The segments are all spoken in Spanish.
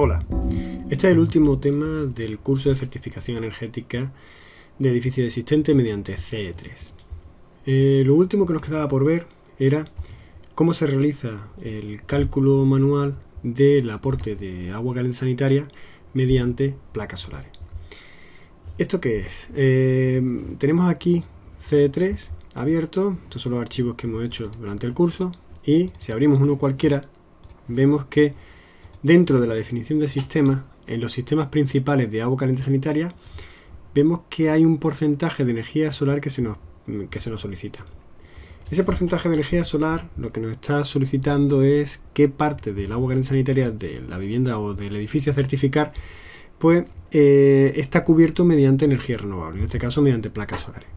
Hola, este es el último tema del curso de certificación energética de edificios existentes mediante CE3. Lo último que nos quedaba por ver era cómo se realiza el cálculo manual del aporte de agua caliente sanitaria mediante placas solares. ¿Esto qué es? Tenemos aquí CE3 abierto, estos son los archivos que hemos hecho durante el curso, y si abrimos uno cualquiera, vemos que dentro de la definición de sistema, en los sistemas principales de agua caliente sanitaria, vemos que hay un porcentaje de energía solar que se nos solicita. Ese porcentaje de energía solar lo que nos está solicitando es qué parte del agua caliente sanitaria de la vivienda o del edificio a certificar pues está cubierto mediante energía renovable, en este caso mediante placas solares.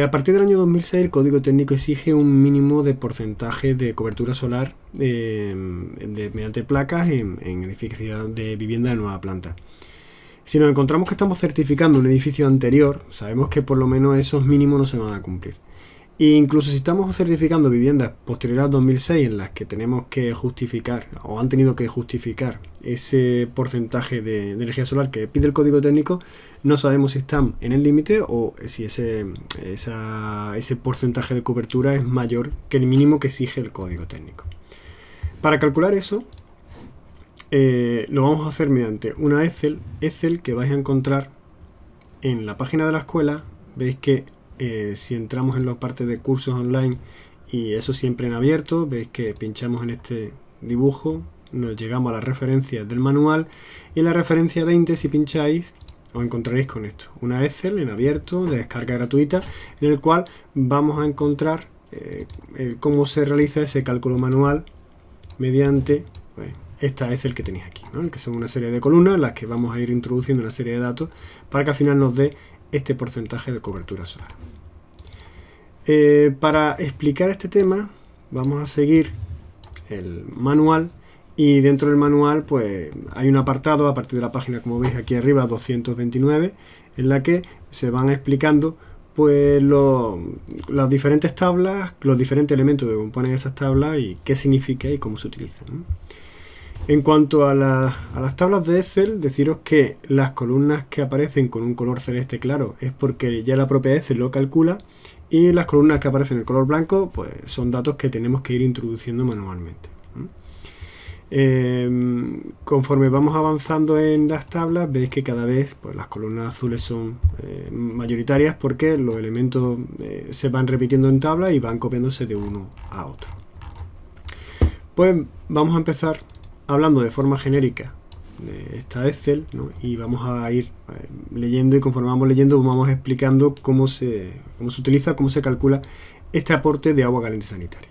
A partir del año 2006 el Código Técnico exige un mínimo de porcentaje de cobertura solar mediante placas en edificios de vivienda de nueva planta. Si nos encontramos que estamos certificando un edificio anterior, sabemos que por lo menos esos mínimos no se van a cumplir. E incluso si estamos certificando viviendas posteriores al 2006 en las que tenemos que justificar o han tenido que justificar ese porcentaje de energía solar que pide el Código Técnico, no sabemos si están en el límite o si ese porcentaje de cobertura es mayor que el mínimo que exige el Código Técnico. Para calcular eso, lo vamos a hacer mediante una Excel que vais a encontrar en la página de la escuela. Veis que si entramos en la parte de cursos online, y eso siempre en abierto, veis que pinchamos en este dibujo, nos llegamos a las referencias del manual, y en la referencia 20, si pincháis, os encontraréis con esto, una Excel en abierto de descarga gratuita, en el cual vamos a encontrar cómo se realiza ese cálculo manual mediante esta Excel que tenéis aquí, ¿no? Que son una serie de columnas en las que vamos a ir introduciendo una serie de datos para que al final nos dé este porcentaje de cobertura solar. Para explicar este tema vamos a seguir el manual, y dentro del manual pues hay un apartado a partir de la página, como veis aquí arriba, 229, en la que se van explicando pues las diferentes tablas, los diferentes elementos que componen esas tablas y qué significa y cómo se utilizan, ¿no? En cuanto a las tablas de Excel, deciros que las columnas que aparecen con un color celeste claro es porque ya la propia Excel lo calcula, y las columnas que aparecen en color blanco pues son datos que tenemos que ir introduciendo manualmente. Conforme vamos avanzando en las tablas, veis que cada vez pues, las columnas azules son mayoritarias porque los elementos se van repitiendo en tabla y van copiándose de uno a otro. Pues vamos a empezar hablando de forma genérica de esta Excel, ¿no? Y vamos a ir leyendo, y conforme vamos leyendo vamos explicando cómo se utiliza, cómo se calcula este aporte de agua caliente sanitaria.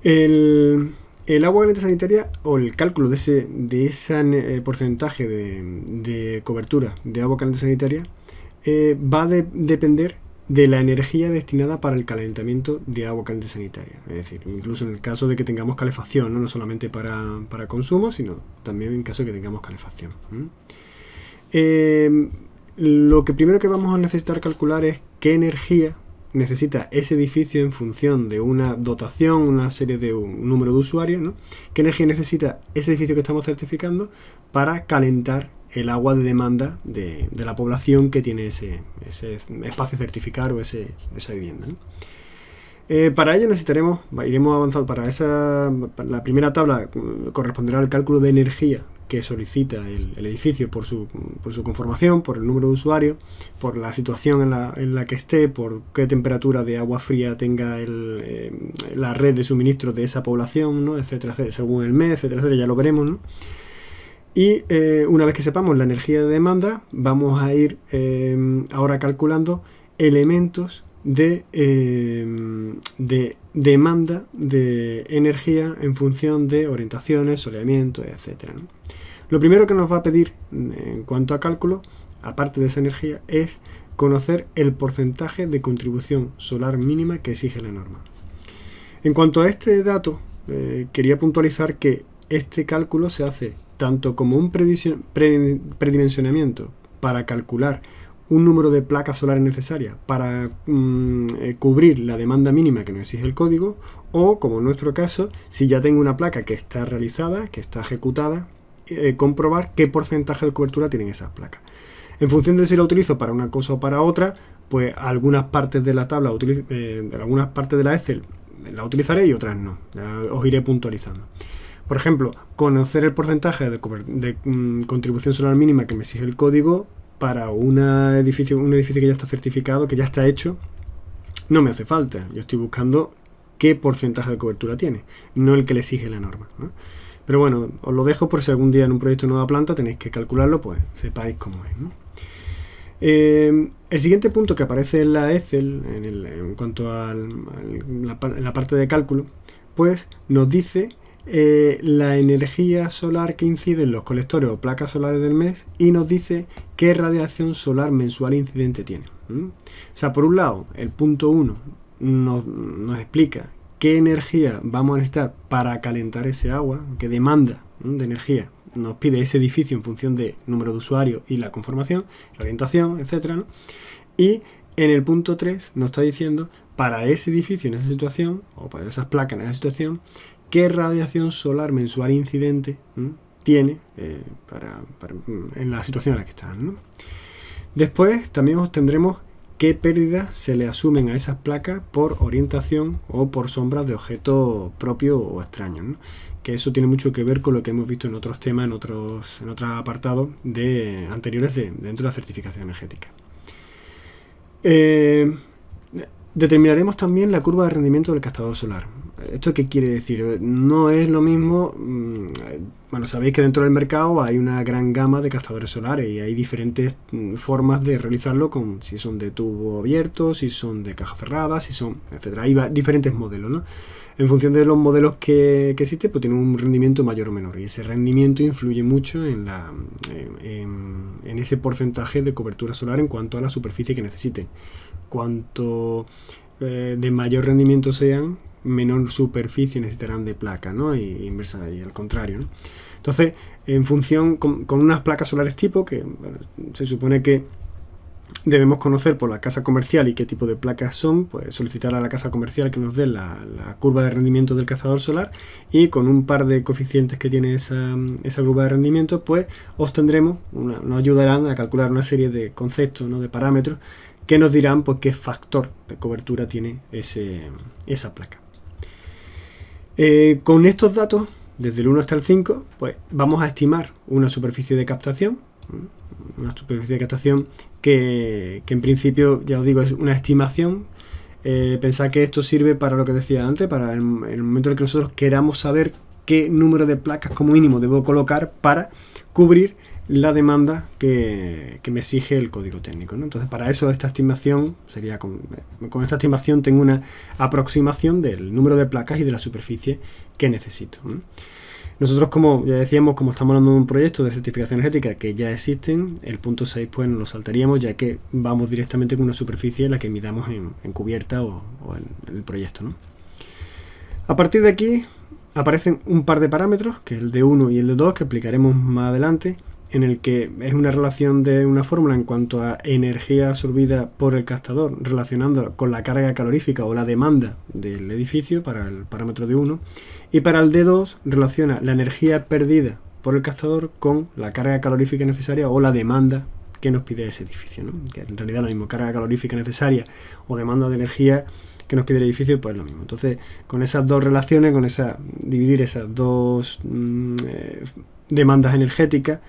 El agua caliente sanitaria, o el cálculo de ese porcentaje de cobertura de agua caliente sanitaria, va a depender de la energía destinada para el calentamiento de agua caliente sanitaria. Es decir, incluso en el caso de que tengamos calefacción, no solamente para consumo, sino también en caso de que tengamos calefacción. Lo que primero que vamos a necesitar calcular es qué energía necesita ese edificio en función de una dotación, una serie de un número de usuarios, ¿no? ¿Qué energía necesita ese edificio que estamos certificando para calentar el agua de demanda de la población que tiene ese espacio a certificar o esa vivienda, ¿no? Para ello iremos avanzando. Para la primera tabla corresponderá al cálculo de energía que solicita el edificio por su conformación, por el número de usuarios, por la situación en la que esté, por qué temperatura de agua fría tenga la red de suministro de esa población, ¿no? etcétera, según el mes, etcétera, ya lo veremos, ¿no? Y una vez que sepamos la energía de demanda, vamos a ir ahora calculando elementos de demanda de energía en función de orientaciones, soleamiento, etcétera, ¿no? Lo primero que nos va a pedir en cuanto a cálculo, aparte de esa energía, es conocer el porcentaje de contribución solar mínima que exige la norma. En cuanto a este dato, quería puntualizar que este cálculo se hace tanto como un predimensionamiento para calcular un número de placas solares necesarias para cubrir la demanda mínima que nos exige el código, o, como en nuestro caso, si ya tengo una placa que está realizada, que está ejecutada, comprobar qué porcentaje de cobertura tienen esas placas. En función de si la utilizo para una cosa o para otra, pues algunas partes de la tabla, algunas partes de la Excel la utilizaré y otras no. Ya os iré puntualizando. Por ejemplo, conocer el porcentaje de contribución solar mínima que me exige el código para un edificio que ya está certificado, que ya está hecho, no me hace falta. Yo estoy buscando qué porcentaje de cobertura tiene, no el que le exige la norma, ¿no? Pero bueno, os lo dejo por si algún día en un proyecto de nueva planta tenéis que calcularlo, pues sepáis cómo es, ¿no? El siguiente punto que aparece en la Excel, en cuanto a la parte de cálculo, pues nos dice la energía solar que incide en los colectores o placas solares del mes, y nos dice qué radiación solar mensual incidente tiene. O sea, por un lado, el punto 1 nos explica qué energía vamos a necesitar para calentar ese agua, qué demanda de energía nos pide ese edificio en función de número de usuarios y la conformación, la orientación, etcétera, ¿no? Y en el punto 3 nos está diciendo para ese edificio en esa situación, o para esas placas en esa situación, qué radiación solar mensual incidente tiene en la situación en la que están, ¿no? Después también obtendremos qué pérdidas se le asumen a esas placas por orientación o por sombras de objetos propios o extraños, ¿no? Que eso tiene mucho que ver con lo que hemos visto en otros temas, en otros apartados anteriores dentro de la certificación energética. Determinaremos también la curva de rendimiento del captador solar. ¿Esto qué quiere decir? No es lo mismo. Bueno, sabéis que dentro del mercado hay una gran gama de captadores solares y hay diferentes formas de realizarlo, si son de tubo abierto, si son de caja cerrada, si son, etcétera. Hay diferentes modelos, ¿no? En función de los modelos que existen, pues tienen un rendimiento mayor o menor, y ese rendimiento influye mucho en ese porcentaje de cobertura solar en cuanto a la superficie que necesiten. Cuanto de mayor rendimiento sean, menor superficie necesitarán de placa, ¿no? Y inversa, y al contrario, ¿no? Entonces, en función con unas placas solares tipo, que bueno, se supone que debemos conocer por la casa comercial y qué tipo de placas son, pues solicitar a la casa comercial que nos dé la curva de rendimiento del captador solar, y con un par de coeficientes que tiene esa curva de rendimiento, pues obtendremos, nos ayudarán a calcular una serie de conceptos, ¿no? De parámetros que nos dirán pues qué factor de cobertura tiene esa placa. Con estos datos, desde el 1 hasta el 5, pues vamos a estimar una superficie de captación, que en principio, ya os digo, es una estimación. Pensad que esto sirve para lo que decía antes, para el momento en el que nosotros queramos saber qué número de placas como mínimo debo colocar para cubrir la demanda que me exige el código técnico, ¿no? Entonces, para eso esta estimación sería con esta estimación tengo una aproximación del número de placas y de la superficie que necesito, ¿no? Nosotros, como ya decíamos, como estamos hablando de un proyecto de certificación energética que ya existen, el punto 6 pues nos lo saltaríamos, ya que vamos directamente con una superficie en la que midamos en cubierta o en el proyecto, ¿no? A partir de aquí aparecen un par de parámetros, que es el de 1 y el de 2, que explicaremos más adelante, en el que es una relación de una fórmula en cuanto a energía absorbida por el captador, relacionándola con la carga calorífica o la demanda del edificio para el parámetro de 1, y para el D2 relaciona la energía perdida por el captador con la carga calorífica necesaria o la demanda que nos pide ese edificio, ¿no? Que en realidad lo mismo, carga calorífica necesaria o demanda de energía que nos pide el edificio, pues lo mismo. Entonces, con esas dos relaciones, dividir esas dos demandas energéticas,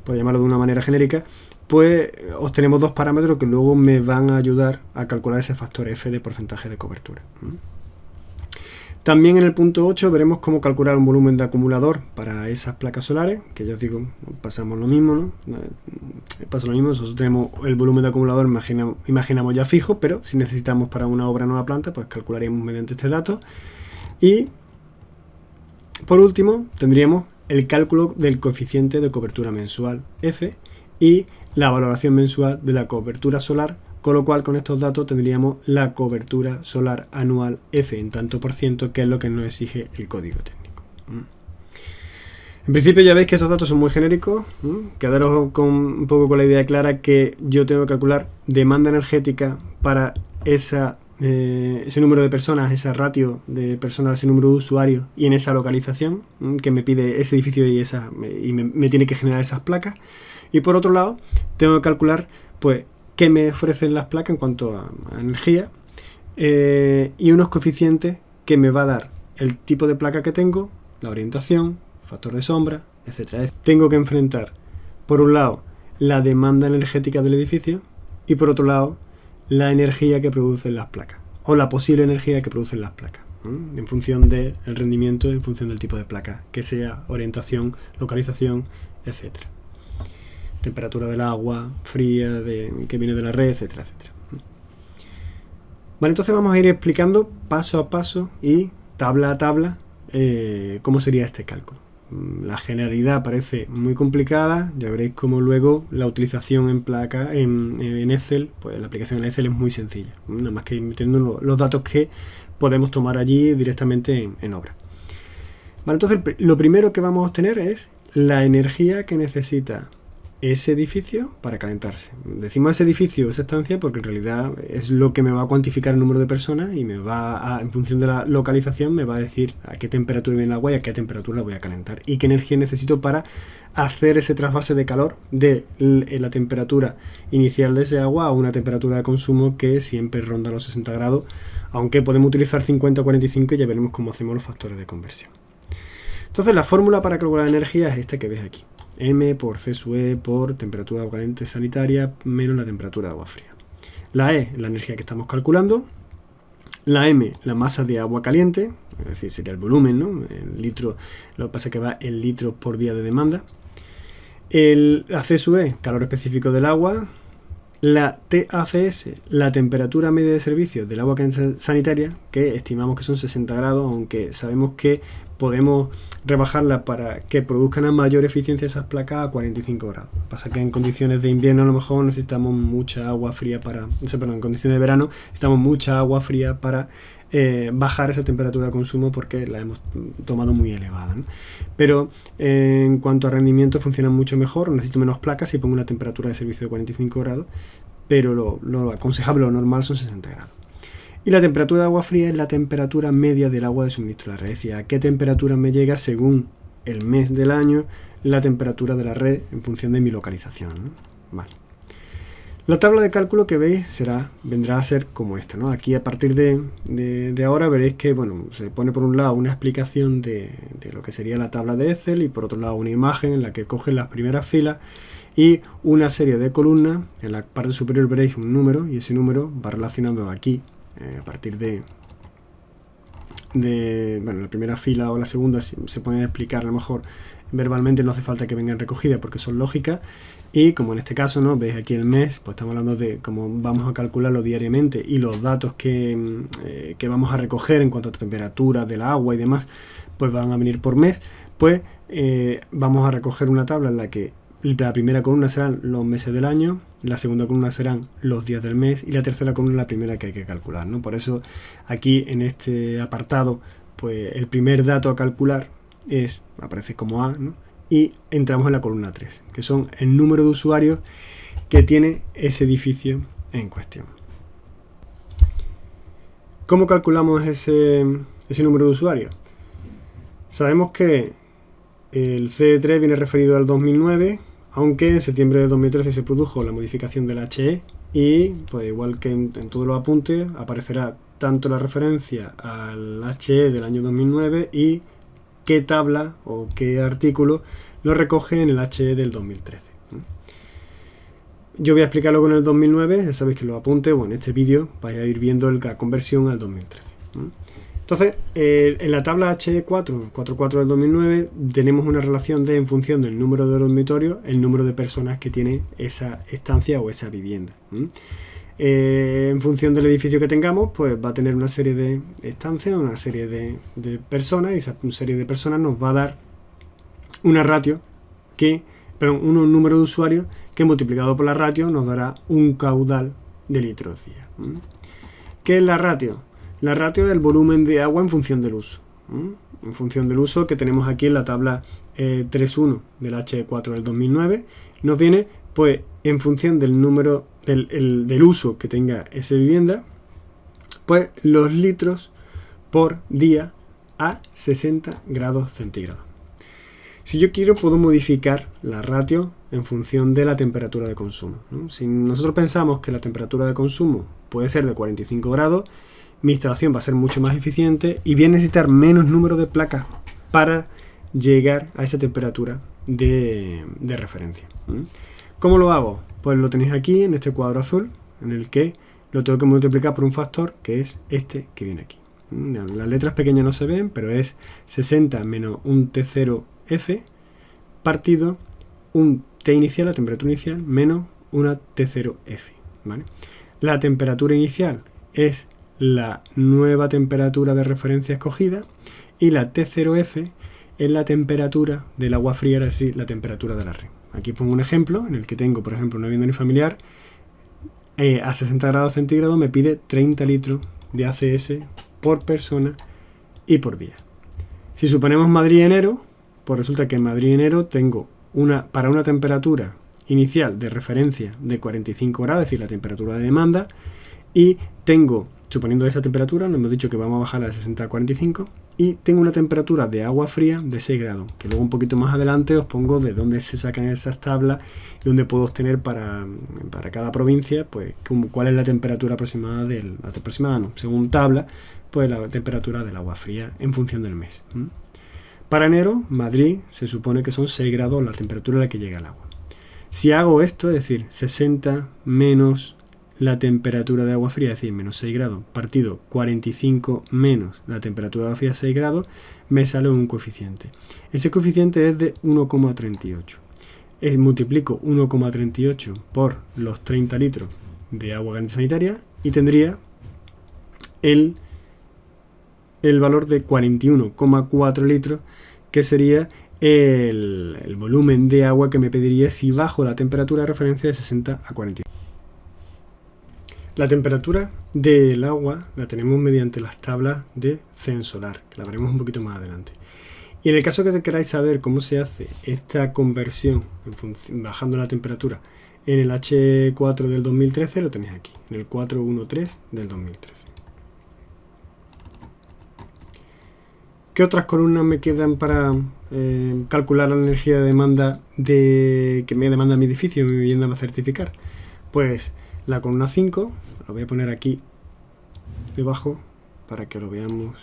por llamarlo de una manera genérica, pues obtenemos dos parámetros que luego me van a ayudar a calcular ese factor F de porcentaje de cobertura. También en el punto 8 veremos cómo calcular un volumen de acumulador para esas placas solares, que ya os digo, pasamos lo mismo, ¿no? Pasa lo mismo, nosotros tenemos el volumen de acumulador, imaginamos ya fijo, pero si necesitamos para una obra nueva planta, pues calcularemos mediante este dato. Y por último, tendríamos el cálculo del coeficiente de cobertura mensual F y la valoración mensual de la cobertura solar, con lo cual con estos datos tendríamos la cobertura solar anual F en tanto por ciento, que es lo que nos exige el código técnico. En principio ya veis que estos datos son muy genéricos. Quedaros un poco con la idea clara que yo tengo que calcular demanda energética para ese número de personas, esa ratio de personas, ese número de usuarios y en esa localización que me pide ese edificio y me tiene que generar esas placas. Y por otro lado, tengo que calcular pues qué me ofrecen las placas en cuanto a energía y unos coeficientes que me va a dar el tipo de placa que tengo, la orientación, factor de sombra, etcétera. Tengo que enfrentar, por un lado, la demanda energética del edificio y por otro lado, la energía que producen las placas o la posible energía que producen las placas en función del rendimiento, en función del tipo de placa, que sea orientación, localización, etcétera. Temperatura del agua, fría, que viene de la red, etcétera, etcétera. Vale, entonces vamos a ir explicando paso a paso y tabla a tabla cómo sería este cálculo. La generalidad parece muy complicada, ya veréis cómo luego la utilización en placa en Excel, pues la aplicación en Excel es muy sencilla, nada más que ir metiendo los datos que podemos tomar allí directamente en obra. Vale, entonces lo primero que vamos a obtener es la energía que necesita ese edificio para calentarse. Decimos ese edificio, esa estancia, porque en realidad es lo que me va a cuantificar el número de personas y me va a, en función de la localización, me va a decir a qué temperatura viene el agua y a qué temperatura la voy a calentar y qué energía necesito para hacer ese trasvase de calor de la temperatura inicial de ese agua a una temperatura de consumo que siempre ronda los 60 grados, aunque podemos utilizar 50 o 45 y ya veremos cómo hacemos los factores de conversión. Entonces la fórmula para calcular energía es esta que ves aquí. M por C sub E por temperatura de agua caliente sanitaria menos la temperatura de agua fría. La E, la energía que estamos calculando. La M, la masa de agua caliente, es decir, sería el volumen, ¿no? El litro, lo que pasa es que va en litros por día de demanda. La C sub E, calor específico del agua. La TACS, la temperatura media de servicio del agua sanitaria, que estimamos que son 60 grados, aunque sabemos que podemos rebajarla para que produzcan a mayor eficiencia esas placas a 45 grados. Pasa que en condiciones de invierno a lo mejor necesitamos mucha agua fría en condiciones de verano necesitamos mucha agua fría para bajar esa temperatura de consumo porque la hemos tomado muy elevada, ¿no? Pero en cuanto a rendimiento funciona mucho mejor, necesito menos placas si pongo una temperatura de servicio de 45 grados, pero lo aconsejable, lo normal son 60 grados. Y la temperatura de agua fría es la temperatura media del agua de suministro de la red, es decir, a qué temperatura me llega según el mes del año la temperatura de la red en función de mi localización, ¿no? Vale. La tabla de cálculo que veis vendrá a ser como esta, ¿no? Aquí a partir de ahora veréis que se pone por un lado una explicación de lo que sería la tabla de Excel y por otro lado una imagen en la que cogen las primeras filas y una serie de columnas. En la parte superior veréis un número y ese número va relacionando aquí a partir de la primera fila o la segunda se puede explicar a lo mejor verbalmente, no hace falta que vengan recogidas porque son lógicas. Y como en este caso, ¿no? Veis aquí el mes, pues estamos hablando de cómo vamos a calcularlo diariamente y los datos que vamos a recoger en cuanto a temperatura del agua y demás, pues van a venir por mes. Pues vamos a recoger una tabla en la que la primera columna serán los meses del año, la segunda columna serán los días del mes y la tercera columna la primera que hay que calcular, ¿no? Por eso aquí en este apartado, pues el primer dato a calcular aparece como A, ¿no? Y entramos en la columna 3, que son el número de usuarios que tiene ese edificio en cuestión. ¿Cómo calculamos ese número de usuarios? Sabemos que el CD3 viene referido al 2009, aunque en septiembre de 2013 se produjo la modificación del HE y, pues igual que en todos los apuntes, aparecerá tanto la referencia al HE del año 2009 y qué tabla o qué artículo lo recoge en el HE del 2013. Yo voy a explicarlo con el 2009, ya sabéis que los apuntes, en este vídeo vais a ir viendo la conversión al 2013. Entonces, en la tabla HE4, 4.4 del 2009, tenemos una relación en función del número de dormitorios, el número de personas que tiene esa estancia o esa vivienda. En función del edificio que tengamos, pues va a tener una serie de estancias, una serie de personas, y esa serie de personas nos va a dar una ratio un número de usuarios que multiplicado por la ratio nos dará un caudal de litros día. ¿Qué es la ratio? La ratio es el volumen de agua en función del uso. en función del uso que tenemos aquí en la tabla 3.1 del H4 del 2009, nos viene pues en función del número del uso que tenga esa vivienda, pues los litros por día a 60 grados centígrados. Si yo quiero, puedo modificar la ratio en función de la temperatura de consumo, ¿no? Si nosotros pensamos que la temperatura de consumo puede ser de 45 grados, mi instalación va a ser mucho más eficiente y voy a necesitar menos número de placas para llegar a esa temperatura de referencia. ¿Cómo lo hago? Pues lo tenéis aquí en este cuadro azul, en el que lo tengo que multiplicar por un factor que es este que viene aquí. Las letras pequeñas no se ven, pero es 60 menos un T0F partido un T inicial, la temperatura inicial, menos una T0F. ¿Vale? La temperatura inicial es la nueva temperatura de referencia escogida y la T0F es la temperatura del agua fría, es decir, la temperatura de la red. Aquí pongo un ejemplo en el que tengo, por ejemplo, una vivienda unifamiliar a 60 grados centígrados me pide 30 litros de ACS por persona y por día. Si suponemos Madrid-enero, pues resulta que en Madrid-enero tengo para una temperatura inicial de referencia de 45 grados, es decir, la temperatura de demanda, y tengo, suponiendo esa temperatura, nos hemos dicho que vamos a bajar de 60 a 45, y tengo una temperatura de agua fría de 6 grados, que luego un poquito más adelante os pongo de dónde se sacan esas tablas y dónde puedo obtener para cada provincia, pues cuál es la temperatura aproximada según tabla, pues la temperatura del agua fría en función del mes. Para enero, Madrid se supone que son 6 grados la temperatura a la que llega el agua. Si hago esto, es decir, 60 menos la temperatura de agua fría, es decir, menos 6 grados, partido 45 menos la temperatura de agua fría 6 grados, me sale un coeficiente. Ese coeficiente es de 1,38. Multiplico 1,38 por los 30 litros de agua caliente sanitaria y tendría el valor de 41,4 litros, que sería el volumen de agua que me pediría si bajo la temperatura de referencia de 60 a 45. La temperatura del agua la tenemos mediante las tablas de Censolar, que la veremos un poquito más adelante. Y en el caso que queráis saber cómo se hace esta conversión bajando la temperatura en el H4 del 2013, lo tenéis aquí, en el 413 del 2013. ¿Qué otras columnas me quedan para calcular la energía de demanda que me demanda mi edificio, mi vivienda va a certificar? Pues la columna 5, lo voy a poner aquí debajo para que lo veamos,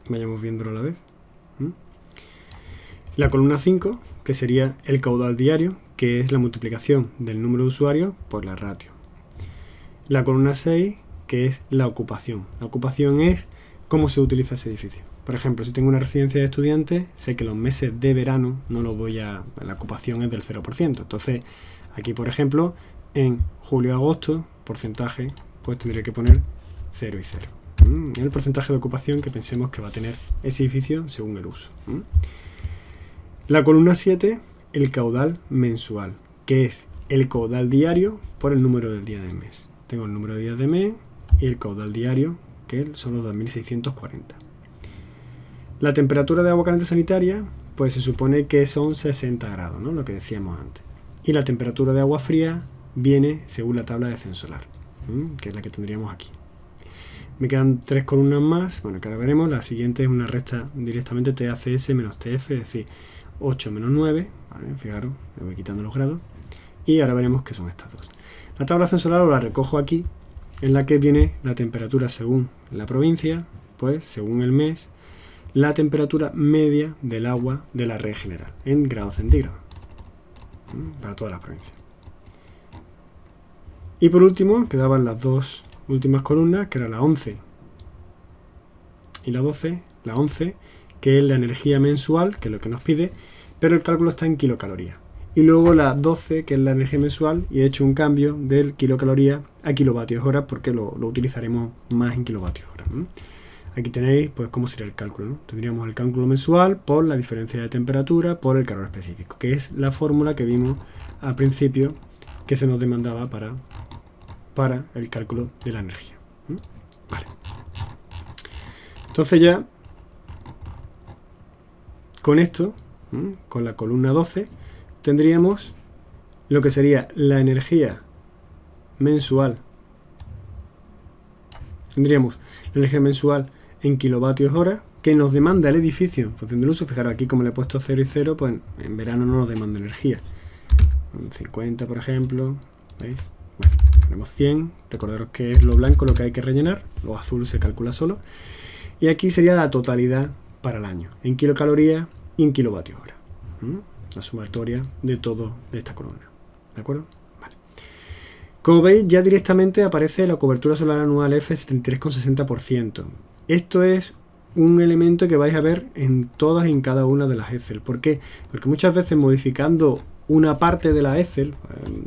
vayamos viéndolo a la vez. La columna 5, que sería el caudal diario, que es la multiplicación del número de usuarios por la ratio. La columna 6, que es la ocupación. La ocupación es cómo se utiliza ese edificio. Por ejemplo, si tengo una residencia de estudiantes, sé que los meses de verano la ocupación es del 0%. Entonces, aquí, por ejemplo, en julio-agosto, porcentaje, pues tendría que poner 0 y 0. El porcentaje de ocupación que pensemos que va a tener ese edificio según el uso. La columna 7, el caudal mensual, que es el caudal diario por el número de días del mes. Tengo el número de días de mes y el caudal diario, que son los 2640. La temperatura de agua caliente sanitaria, pues se supone que son 60 grados, ¿no? Lo que decíamos antes. Y la temperatura de agua fría viene según la tabla de Censolar, que es la que tendríamos aquí. Me quedan 3 columnas más, bueno, que ahora veremos. La siguiente es una recta directamente TACS menos TF, es decir, 8 menos 9, ¿vale? Fijaros, le voy quitando los grados. Y ahora veremos qué son estas dos. La tabla Censolar la recojo aquí, en la que viene la temperatura según la provincia, pues según el mes, la temperatura media del agua de la red general, en grados centígrados, para todas las provincias. Y por último, quedaban las dos últimas columnas, que era la 11 y la 12. La 11, que es la energía mensual, que es lo que nos pide, pero el cálculo está en kilocalorías. Y luego la 12, que es la energía mensual, y he hecho un cambio del kilocaloría a kilovatios hora, porque lo utilizaremos más en kilovatios hora. Aquí tenéis pues cómo sería el cálculo, ¿no? Tendríamos el cálculo mensual por la diferencia de temperatura por el calor específico, que es la fórmula que vimos al principio que se nos demandaba para el cálculo de la energía. Vale. Entonces ya con esto, con la columna 12, tendríamos lo que sería la energía mensual. Tendríamos la energía mensual en kilovatios hora que nos demanda el edificio en función del uso. Fijaros aquí como le he puesto 0 y 0, pues en verano no nos demanda energía. 50 por ejemplo, ¿veis? Bueno, tenemos 100, recordaros que es lo blanco lo que hay que rellenar, lo azul se calcula solo. Y aquí sería la totalidad para el año, en kilocalorías y en kilovatios hora. La sumatoria de todo de esta columna. ¿De acuerdo? Vale. Como veis, ya directamente aparece la cobertura solar anual F 73,60%. Esto es un elemento que vais a ver en todas y en cada una de las Excel. ¿Por qué? Porque muchas veces modificando una parte de la Excel,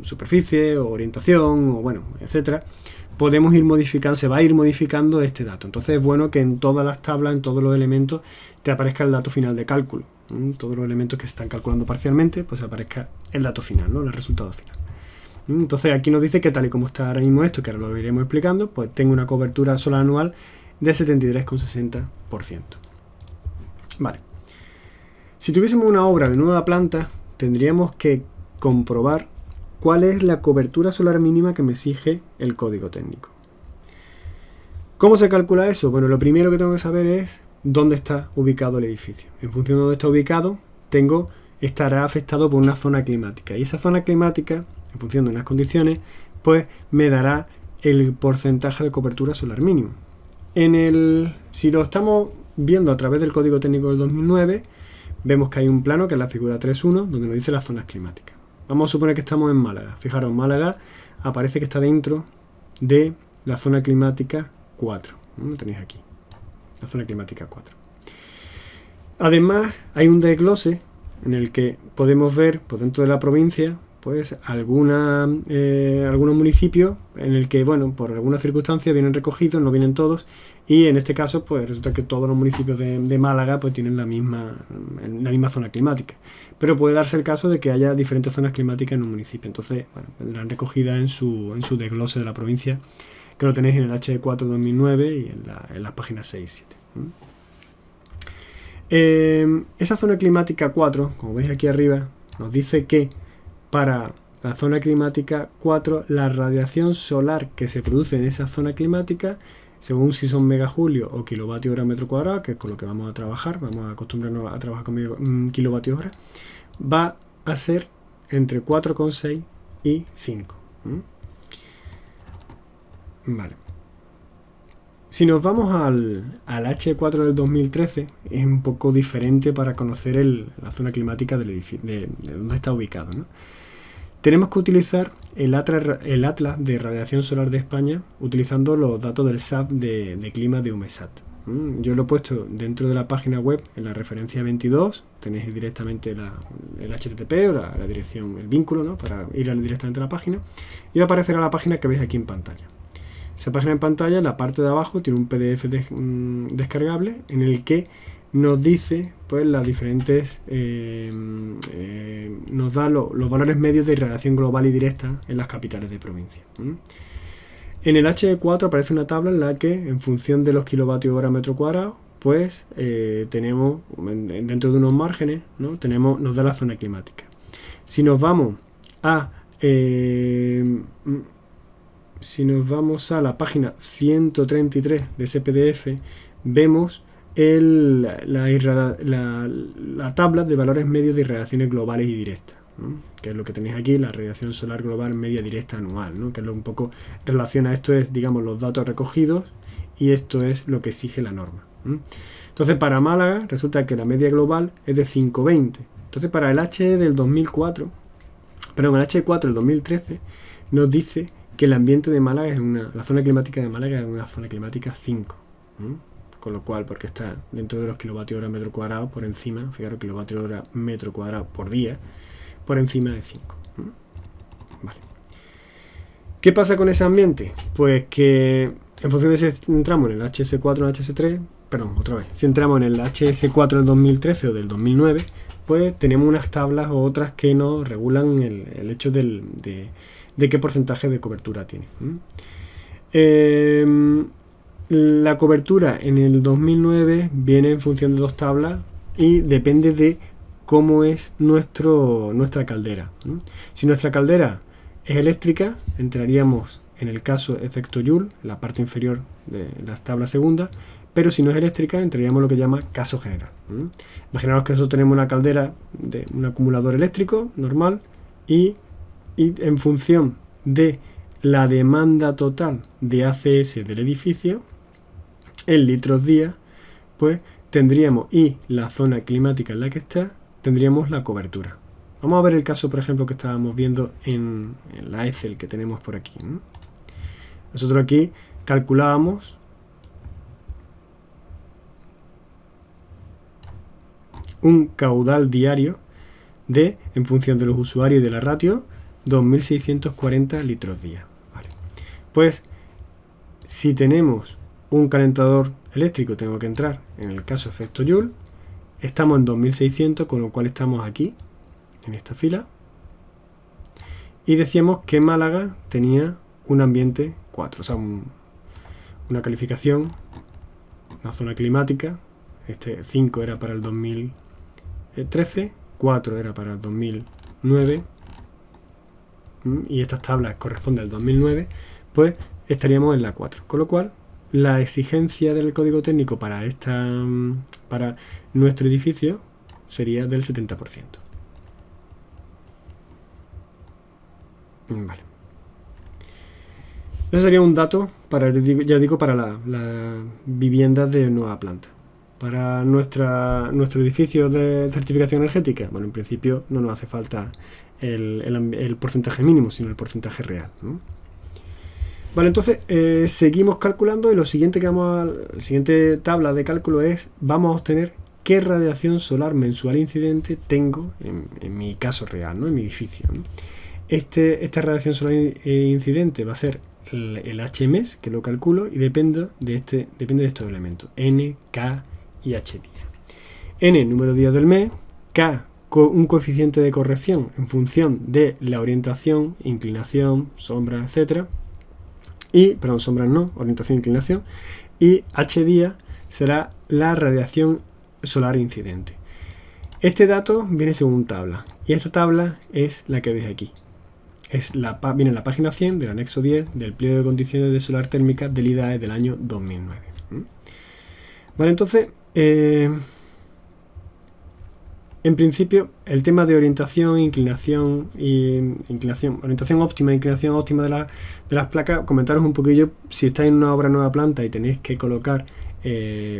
superficie o orientación o bueno, etcétera, podemos ir modificando, se va a ir modificando este dato. Entonces es bueno que en todas las tablas, en todos los elementos, te aparezca el dato final de cálculo. Todos los elementos que se están calculando parcialmente, pues aparezca el dato final, ¿no? El resultado final. Entonces aquí nos dice que tal y como está ahora mismo esto, que ahora lo iremos explicando, pues tengo una cobertura solar anual de 73,60%. Vale. Si tuviésemos una obra de nueva planta, tendríamos que comprobar cuál es la cobertura solar mínima que me exige el código técnico. ¿Cómo se calcula eso? Bueno, lo primero que tengo que saber es dónde está ubicado el edificio. En función de dónde está ubicado, estará afectado por una zona climática. Y esa zona climática, en función de unas condiciones, pues me dará el porcentaje de cobertura solar mínimo. Si lo estamos viendo a través del código técnico del 2009, vemos que hay un plano que es la figura 3.1, donde nos dice las zonas climáticas. Vamos a suponer que estamos en Málaga. Fijaros, Málaga aparece que está dentro de la zona climática 4. Lo tenéis aquí. La zona climática 4. Además, hay un desglose en el que podemos ver, por dentro de la provincia, pues algunos municipios en el que, bueno, por algunas circunstancias vienen recogidos, no vienen todos, y en este caso, pues resulta que todos los municipios de Málaga pues tienen la misma zona climática. Pero puede darse el caso de que haya diferentes zonas climáticas en un municipio. Entonces, bueno, vendrán recogidas en su desglose de la provincia, que lo tenéis en el HE4 2009 y en las páginas 6 y 7. Esa zona climática 4, como veis aquí arriba, nos dice que para la zona climática 4, la radiación solar que se produce en esa zona climática, según si son megajulio o kilovatio hora metro cuadrado, que es con lo que vamos a trabajar, vamos a acostumbrarnos a trabajar con kilovatios hora, va a ser entre 4,6 y 5. Vale. Si nos vamos al H4 del 2013, es un poco diferente para conocer la zona climática del edificio, de dónde está ubicado, ¿no? Tenemos que utilizar el Atlas de Radiación Solar de España, utilizando los datos del SAP de clima de UMESAT. Yo lo he puesto dentro de la página web, en la referencia 22, tenéis directamente el HTTP o la dirección, el vínculo, ¿no? Para ir directamente a la página, y va a aparecer a la página que veis aquí en pantalla. Esa página en pantalla, en la parte de abajo, tiene un PDF descargable en el que nos dice pues las diferentes nos da los valores medios de irradiación global y directa en las capitales de provincia. En el HE4 aparece una tabla en la que, en función de los kilovatios hora metro cuadrado, pues tenemos dentro de unos márgenes, ¿no? Nos da la zona climática. Si nos vamos a la página 133 de ese PDF, vemos la tabla de valores medios de irradiaciones globales y directas, ¿no? Que es lo que tenéis aquí, la radiación solar global media directa anual, ¿no? Que es lo un poco relaciona esto, es digamos los datos recogidos, y esto es lo que exige la norma. Entonces para Málaga resulta que la media global es de 5,20. Entonces para el HE del 2004, perdón, el HE4 del 2013 nos dice que el ambiente de Málaga la zona climática de Málaga es una zona climática 5. Con lo cual, porque está dentro de los kilovatios hora metro cuadrado, por encima, fijaros, kilovatios hora metro cuadrado por día, por encima de 5. Vale. ¿Qué pasa con ese ambiente? Pues que en función de si entramos en el HS4 o el HS3, perdón, otra vez, si entramos en el HS4 del 2013 o del 2009, pues tenemos unas tablas o otras que nos regulan el hecho de qué porcentaje de cobertura tiene. La cobertura en el 2009 viene en función de 2 tablas y depende de cómo es nuestra caldera. Si nuestra caldera es eléctrica, entraríamos en el caso efecto Joule, en la parte inferior de las tablas segundas, pero si no es eléctrica, entraríamos en lo que llama caso general. Imaginaos que nosotros tenemos una caldera de un acumulador eléctrico normal y en función de la demanda total de ACS del edificio, en litros día, pues tendríamos, y la zona climática en la que está, tendríamos la cobertura. Vamos a ver el caso, por ejemplo, que estábamos viendo en la Excel que tenemos por aquí, ¿no? Nosotros aquí calculábamos un caudal diario de, en función de los usuarios y de la ratio, 2.640 litros día. Vale. Pues, si tenemos un calentador eléctrico, tengo que entrar en el caso efecto Joule, estamos en 2.600, con lo cual estamos aquí, en esta fila, y decíamos que Málaga tenía un ambiente 4, o sea, una calificación, una zona climática. Este 5 era para el 2013, 4 era para el 2009, y estas tablas corresponden al 2009, pues estaríamos en la 4, con lo cual la exigencia del código técnico para nuestro edificio sería del 70%. Vale. Eso sería un dato para, ya digo, para las viviendas de nueva planta. Para nuestro edificio de certificación energética, bueno, en principio no nos hace falta el porcentaje mínimo, sino el porcentaje real, ¿no? Vale, entonces seguimos calculando y la siguiente tabla de cálculo es, vamos a obtener qué radiación solar mensual incidente tengo en mi caso real, ¿no? En mi edificio, ¿no? Esta radiación solar incidente va a ser el HMS, que lo calculo, y depende de estos elementos, N, K y H día. N, número de días del mes, K, un coeficiente de corrección en función de la orientación, inclinación, sombra, etcétera. Sombras no, orientación e inclinación, y H día será la radiación solar incidente. Este dato viene según tabla, y esta tabla es la que veis aquí. Viene en la página 100 del anexo 10 del pliego de condiciones de solar térmica del IDAE del año 2009. Vale, entonces, en principio, el tema de orientación óptima e inclinación óptima de las placas, comentaros un poquillo, si estáis en una obra nueva planta y tenéis que colocar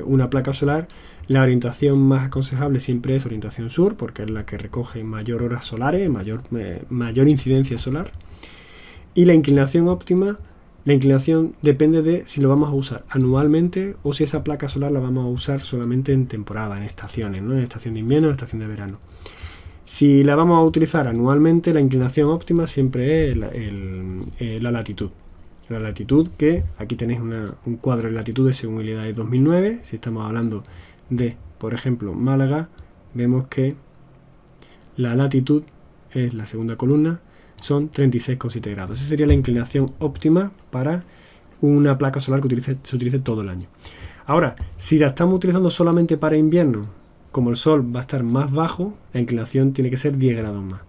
una placa solar, la orientación más aconsejable siempre es orientación sur, porque es la que recoge mayor horas solares, mayor incidencia solar. Y la inclinación óptima, la inclinación depende de si lo vamos a usar anualmente o si esa placa solar la vamos a usar solamente en temporada, en estaciones, ¿no? En estación de invierno o estación de verano. Si la vamos a utilizar anualmente, la inclinación óptima siempre es la latitud. La latitud, que aquí tenéis un cuadro de latitudes según el IDAE 2009. Si estamos hablando de, por ejemplo, Málaga, vemos que la latitud es la segunda columna, son 36,7 grados. Esa sería la inclinación óptima para una placa solar que se utilice todo el año. Ahora, si la estamos utilizando solamente para invierno, como el sol va a estar más bajo, la inclinación tiene que ser 10 grados más.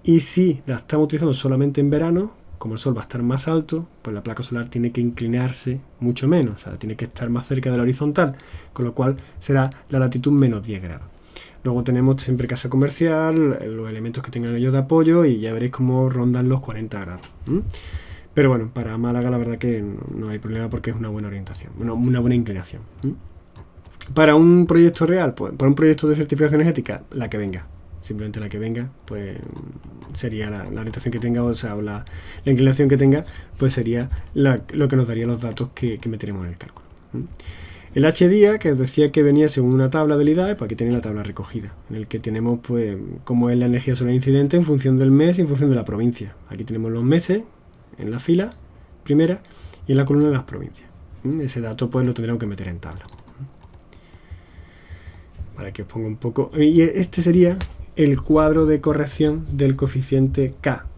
Y si la estamos utilizando solamente en verano, como el sol va a estar más alto, pues la placa solar tiene que inclinarse mucho menos, o sea, tiene que estar más cerca de la horizontal, con lo cual será la latitud menos 10 grados. Luego tenemos siempre casa comercial, los elementos que tengan ellos de apoyo, y ya veréis cómo rondan los 40 grados. Pero bueno, para Málaga la verdad que no hay problema porque es una buena orientación, una buena inclinación. Para un proyecto real, pues para un proyecto de certificación energética, la que venga. Simplemente la que venga, pues sería la orientación que tenga, o sea, la inclinación que tenga, pues sería lo que nos daría los datos que meteremos en el cálculo. El H día, que os decía que venía según una tabla del IDAE, pues aquí tenéis la tabla recogida, en el que tenemos pues cómo es la energía solar incidente en función del mes y en función de la provincia. Aquí tenemos los meses en la fila primera y en la columna las provincias. Ese dato pues lo tendremos que meter en tabla. Para que os ponga un poco. Y este sería el cuadro de corrección del coeficiente K,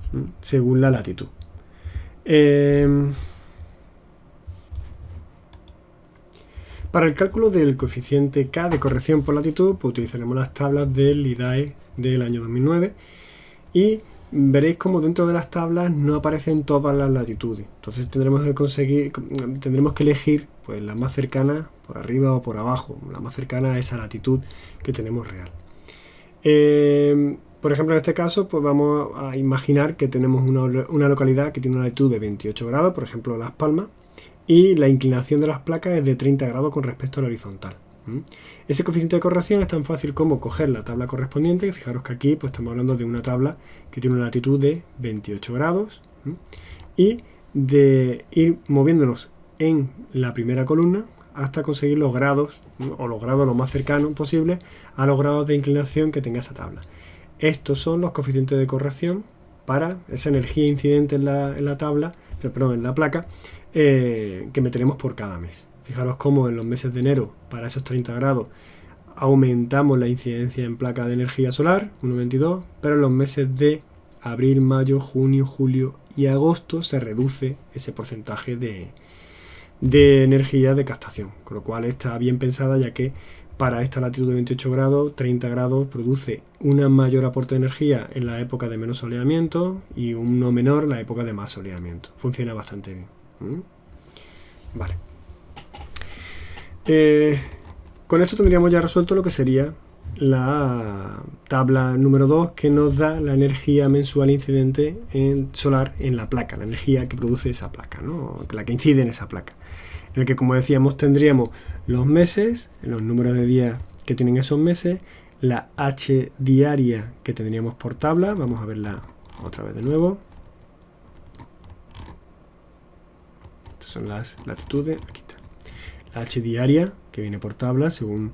según la latitud. Para el cálculo del coeficiente K de corrección por latitud, pues utilizaremos las tablas del IDAE del año 2009 y veréis como dentro de las tablas no aparecen todas las latitudes. Entonces tendremos que elegir pues la más cercana por arriba o por abajo, la más cercana a esa latitud que tenemos real. Por ejemplo, en este caso, pues vamos a imaginar que tenemos una localidad que tiene una latitud de 28 grados, por ejemplo Las Palmas, y la inclinación de las placas es de 30 grados con respecto al horizontal. Ese coeficiente de corrección es tan fácil como coger la tabla correspondiente, que fijaros que aquí pues estamos hablando de una tabla que tiene una latitud de 28 grados, y de ir moviéndonos en la primera columna hasta conseguir los grados, o los grados lo más cercanos posible a los grados de inclinación que tenga esa tabla. Estos son los coeficientes de corrección para esa energía incidente en la placa, que meteremos por cada mes. Fijaros cómo en los meses de enero, para esos 30 grados, aumentamos la incidencia en placa de energía solar, 1,22, pero en los meses de abril, mayo, junio, julio y agosto se reduce ese porcentaje de energía de captación, con lo cual está bien pensada, ya que para esta latitud de 28 grados, 30 grados produce un mayor aporte de energía en la época de menos soleamiento y uno menor en la época de más soleamiento. Funciona bastante bien. Vale. Con esto tendríamos ya resuelto lo que sería la tabla número 2, que nos da la energía mensual incidente solar en la placa, la energía que produce esa placa, ¿no? La que incide en esa placa. En el que, como decíamos, tendríamos los meses, los números de días que tienen esos meses, la H diaria que tendríamos por tabla. Vamos a verla otra vez de nuevo. Estas son las latitudes. Aquí está. La H diaria, que viene por tabla, según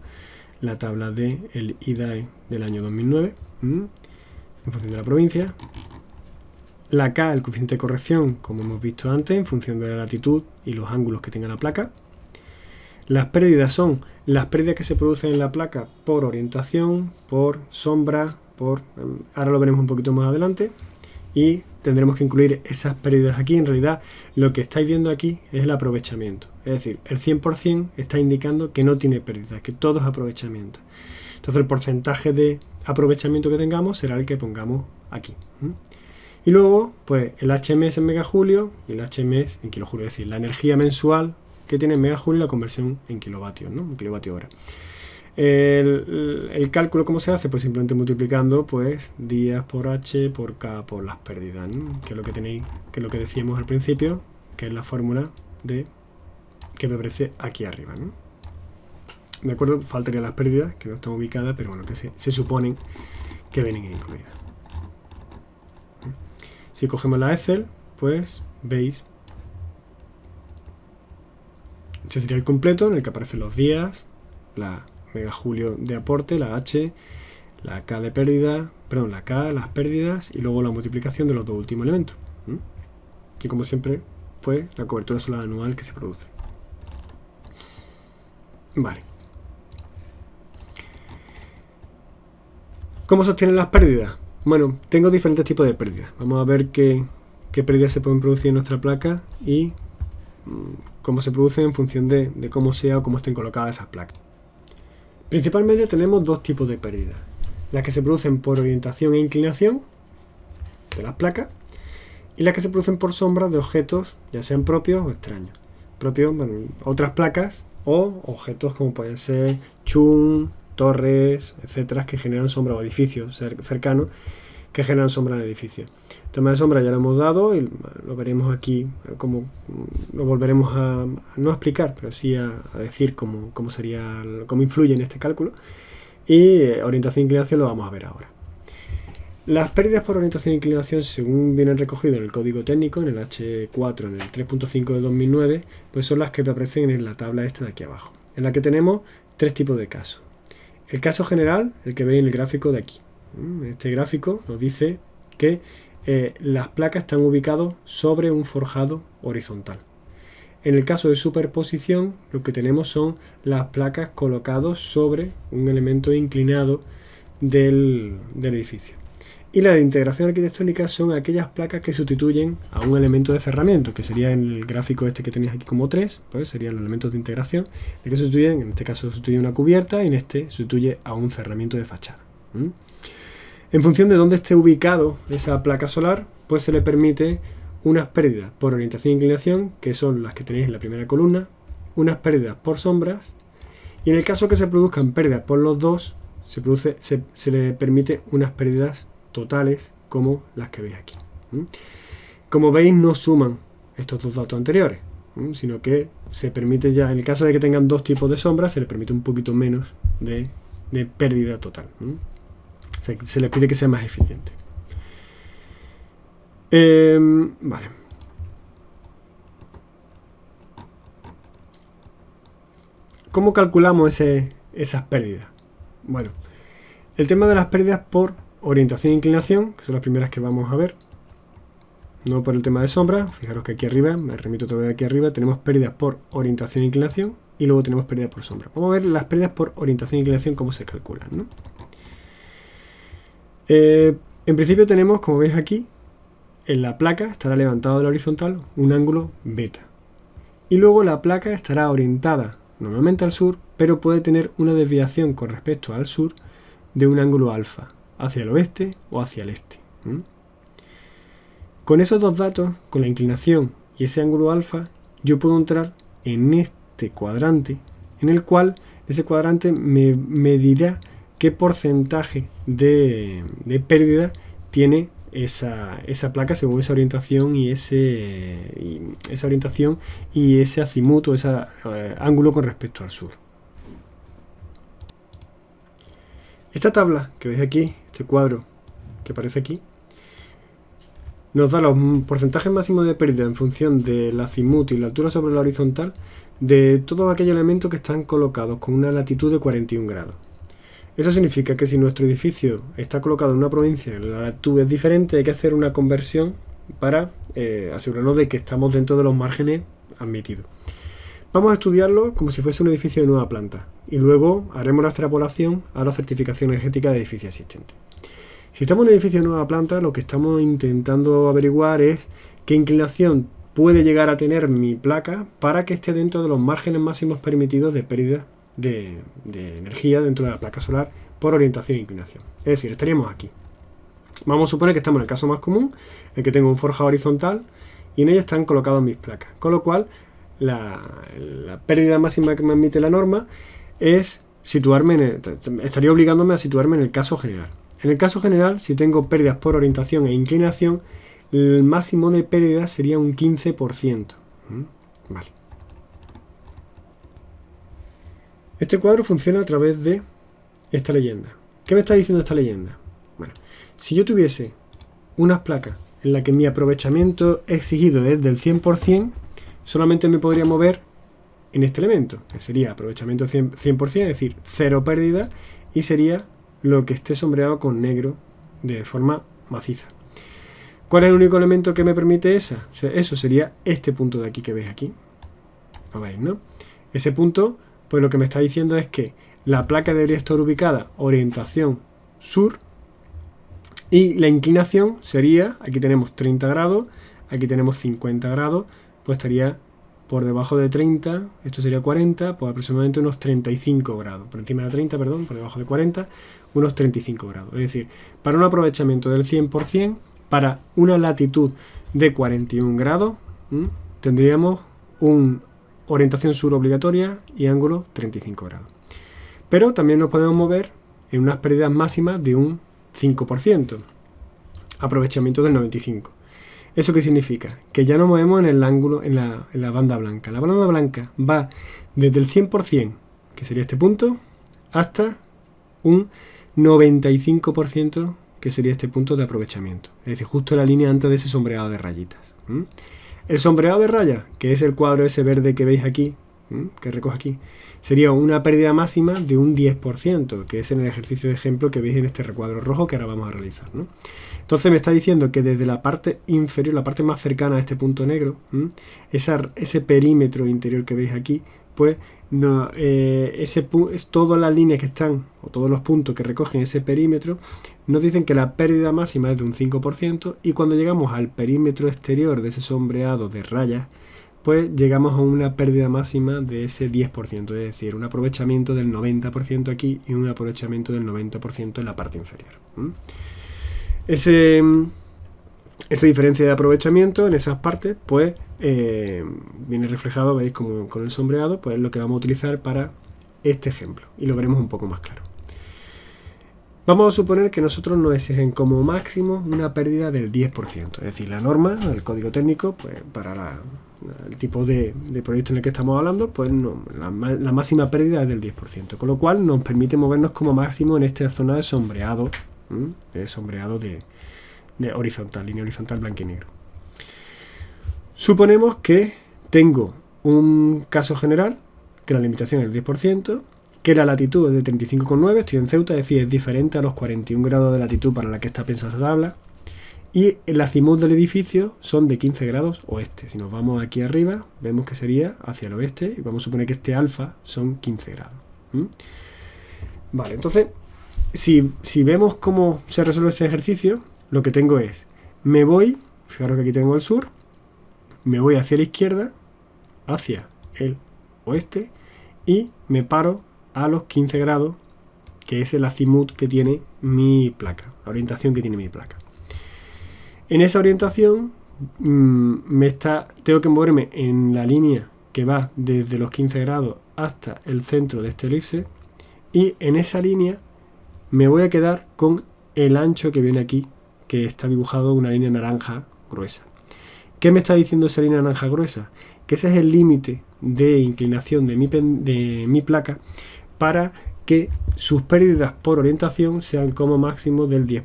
la tabla del IDAE del año 2009, en función de la provincia. La K, el coeficiente de corrección, como hemos visto antes, en función de la latitud y los ángulos que tenga la placa. Las pérdidas son las pérdidas que se producen en la placa por orientación, por sombra, ahora lo veremos un poquito más adelante, y tendremos que incluir esas pérdidas aquí. En realidad, lo que estáis viendo aquí es el aprovechamiento. Es decir, el 100% está indicando que no tiene pérdidas, que todo es aprovechamiento. Entonces, el porcentaje de aprovechamiento que tengamos será el que pongamos aquí. Y luego, pues el HMS en megajulio y el HMS en kilojulio, es decir, la energía mensual que tiene en megajulio y la conversión en kilovatios, ¿no? En kilovatio hora. El cálculo, ¿cómo se hace? Pues simplemente multiplicando pues días por H por K por las pérdidas, ¿no? Que es lo que tenéis, que es lo que decíamos al principio, que es la fórmula que me aparece aquí arriba, ¿no? De acuerdo, faltarían las pérdidas, que no están ubicadas, pero bueno, que se suponen que vienen incluidas. Si cogemos la Excel, pues veis, este sería el completo, en el que aparecen los días, la megajulio de aporte, la H, la K de pérdida, perdón, la K, las pérdidas y luego la multiplicación de los dos últimos elementos. Y como siempre, pues la cobertura solar anual que se produce. Vale. ¿Cómo se obtienen las pérdidas? Bueno, tengo diferentes tipos de pérdidas. Vamos a ver qué pérdidas se pueden producir en nuestra placa y cómo se producen en función de cómo sea o cómo estén colocadas esas placas. Principalmente tenemos dos tipos de pérdidas. Las que se producen por orientación e inclinación de las placas y las que se producen por sombras de objetos, ya sean propios o extraños. Propios, bueno, otras placas o objetos como pueden ser chum, torres, etcétera, que generan sombra, o edificios cercanos que generan sombra en el edificio. El tema de sombra ya lo hemos dado y lo veremos aquí, como lo volveremos a no explicar, pero sí a decir cómo influye en este cálculo. Y orientación e inclinación lo vamos a ver ahora. Las pérdidas por orientación e inclinación, según vienen recogidos en el código técnico, en el H4, en el 3.5 de 2009, pues son las que aparecen en la tabla esta de aquí abajo, en la que tenemos tres tipos de casos. El caso general, el que veis en el gráfico de aquí. Este gráfico nos dice que las placas están ubicadas sobre un forjado horizontal. En el caso de superposición, lo que tenemos son las placas colocadas sobre un elemento inclinado del edificio. Y la de integración arquitectónica son aquellas placas que sustituyen a un elemento de cerramiento, que sería en el gráfico este que tenéis aquí como 3, pues serían los elementos de integración, el que sustituyen, en este caso sustituye una cubierta y en este sustituye a un cerramiento de fachada. En función de dónde esté ubicado esa placa solar, pues se le permite unas pérdidas por orientación e inclinación, que son las que tenéis en la primera columna, unas pérdidas por sombras, y en el caso que se produzcan pérdidas por los dos, se le permite unas pérdidas totales como las que veis aquí. Como veis, no suman estos dos datos anteriores, sino que se permite ya, en el caso de que tengan dos tipos de sombras, se les permite un poquito menos de pérdida total. O sea, se les pide que sea más eficiente. Vale. ¿Cómo calculamos esas pérdidas? Bueno, el tema de las pérdidas por orientación e inclinación, que son las primeras que vamos a ver, no por el tema de sombra. Fijaros que aquí arriba, me remito otra vez aquí arriba, tenemos pérdidas por orientación e inclinación y luego tenemos pérdidas por sombra. Vamos a ver las pérdidas por orientación e inclinación, cómo se calculan, ¿no? En principio tenemos, como veis aquí, en la placa estará levantado de la horizontal un ángulo beta. Y luego la placa estará orientada normalmente al sur, pero puede tener una desviación con respecto al sur de un ángulo alfa, hacia el oeste o hacia el este. Con esos dos datos, con la inclinación y ese ángulo alfa, yo puedo entrar en este cuadrante, en el cual ese cuadrante me dirá qué porcentaje de pérdida tiene esa placa según esa orientación y ese azimut o ese ángulo con respecto al sur. Esta tabla que veis aquí, este cuadro que aparece aquí, nos da los porcentajes máximos de pérdida en función del azimut y la altura sobre la horizontal de todos aquellos elementos que están colocados con una latitud de 41 grados. Eso significa que si nuestro edificio está colocado en una provincia y la latitud es diferente, hay que hacer una conversión para asegurarnos de que estamos dentro de los márgenes admitidos. Vamos a estudiarlo como si fuese un edificio de nueva planta y luego haremos la extrapolación a la certificación energética de edificio existente. Si estamos en un edificio de nueva planta, lo que estamos intentando averiguar es qué inclinación puede llegar a tener mi placa para que esté dentro de los márgenes máximos permitidos de pérdida de energía dentro de la placa solar por orientación e inclinación. Es decir, estaríamos aquí. Vamos a suponer que estamos en el caso más común, el que tengo un forjado horizontal y en ella están colocadas mis placas. Con lo cual, la pérdida máxima que me admite la norma es estaría obligándome a situarme en el caso general. En el caso general, si tengo pérdidas por orientación e inclinación, el máximo de pérdida sería un 15%. Vale. Este cuadro funciona a través de esta leyenda. ¿Qué me está diciendo esta leyenda? Bueno, si yo tuviese unas placas en las que mi aprovechamiento exigido es del 100%, solamente me podría mover en este elemento, que sería aprovechamiento 100%, es decir, cero pérdida, y sería lo que esté sombreado con negro de forma maciza. ¿Cuál es el único elemento que me permite eso? Eso sería este punto de aquí que veis aquí. ¿Lo veis, no? Ese punto, pues lo que me está diciendo es que la placa debería estar ubicada orientación sur y la inclinación sería, aquí tenemos 30 grados, aquí tenemos 50 grados, pues estaría por debajo de 30, esto sería 40, pues aproximadamente unos 35 grados, por encima de 30, perdón, por debajo de 40, unos 35 grados. Es decir, para un aprovechamiento del 100%, para una latitud de 41 grados, tendríamos una orientación sur obligatoria y ángulo 35 grados. Pero también nos podemos mover en unas pérdidas máximas de un 5%, aprovechamiento del 95%. ¿Eso qué significa? Que ya nos movemos en el ángulo, en la banda blanca. La banda blanca va desde el 100%, que sería este punto, hasta un 95%, que sería este punto de aprovechamiento. Es decir, justo la línea antes de ese sombreado de rayitas. El sombreado de rayas, que es el cuadro ese verde que veis aquí, que recoge aquí, sería una pérdida máxima de un 10%, que es en el ejercicio de ejemplo que veis en este recuadro rojo que ahora vamos a realizar, ¿no? Entonces me está diciendo que desde la parte inferior, la parte más cercana a este punto negro, ese perímetro interior que veis aquí, pues no, es todas las líneas que están, o todos los puntos que recogen ese perímetro, nos dicen que la pérdida máxima es de un 5%, y cuando llegamos al perímetro exterior de ese sombreado de rayas, pues llegamos a una pérdida máxima de ese 10%, es decir, un aprovechamiento del 90% aquí y un aprovechamiento del 90% en la parte inferior. Esa diferencia de aprovechamiento en esas partes, pues viene reflejado, veis, como con el sombreado, pues es lo que vamos a utilizar para este ejemplo, y lo veremos un poco más claro. Vamos a suponer que nosotros nos exigen como máximo una pérdida del 10%, es decir, la norma, el código técnico, pues para el tipo de proyecto en el que estamos hablando, pues no, la máxima pérdida es del 10%, con lo cual nos permite movernos como máximo en esta zona de sombreado, de horizontal, línea horizontal blanco y negro. Suponemos que tengo un caso general, que la limitación es el 10%, que la latitud es de 35,9, estoy en Ceuta, es decir, es diferente a los 41 grados de latitud para la que está pensada esta tabla, y el azimut del edificio son de 15 grados oeste. Si nos vamos aquí arriba, vemos que sería hacia el oeste, y vamos a suponer que este alfa son 15 grados. Vale, entonces, si vemos cómo se resuelve ese ejercicio, lo que tengo es, me voy, fijaros que aquí tengo el sur, me voy hacia la izquierda, hacia el oeste, y me paro a los 15 grados, que es el azimut que tiene mi placa, la orientación que tiene mi placa. En esa orientación tengo que moverme en la línea que va desde los 15 grados hasta el centro de este elipse, y en esa línea me voy a quedar con el ancho que viene aquí, que está dibujado una línea naranja gruesa. ¿Qué me está diciendo esa línea naranja gruesa? Que ese es el límite de inclinación de mi placa para que sus pérdidas por orientación sean como máximo del 10%.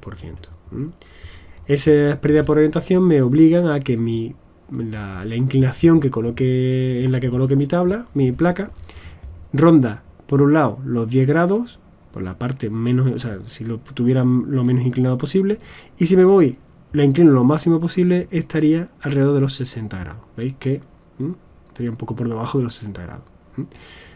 Esas pérdidas por orientación me obligan a que la inclinación en la que coloque mi tabla, mi placa, ronda por un lado los 10 grados, por la parte menos, o sea, si lo tuviera lo menos inclinado posible, y si me voy, la inclino lo máximo posible, estaría alrededor de los 60 grados. ¿Veis que estaría un poco por debajo de los 60 grados?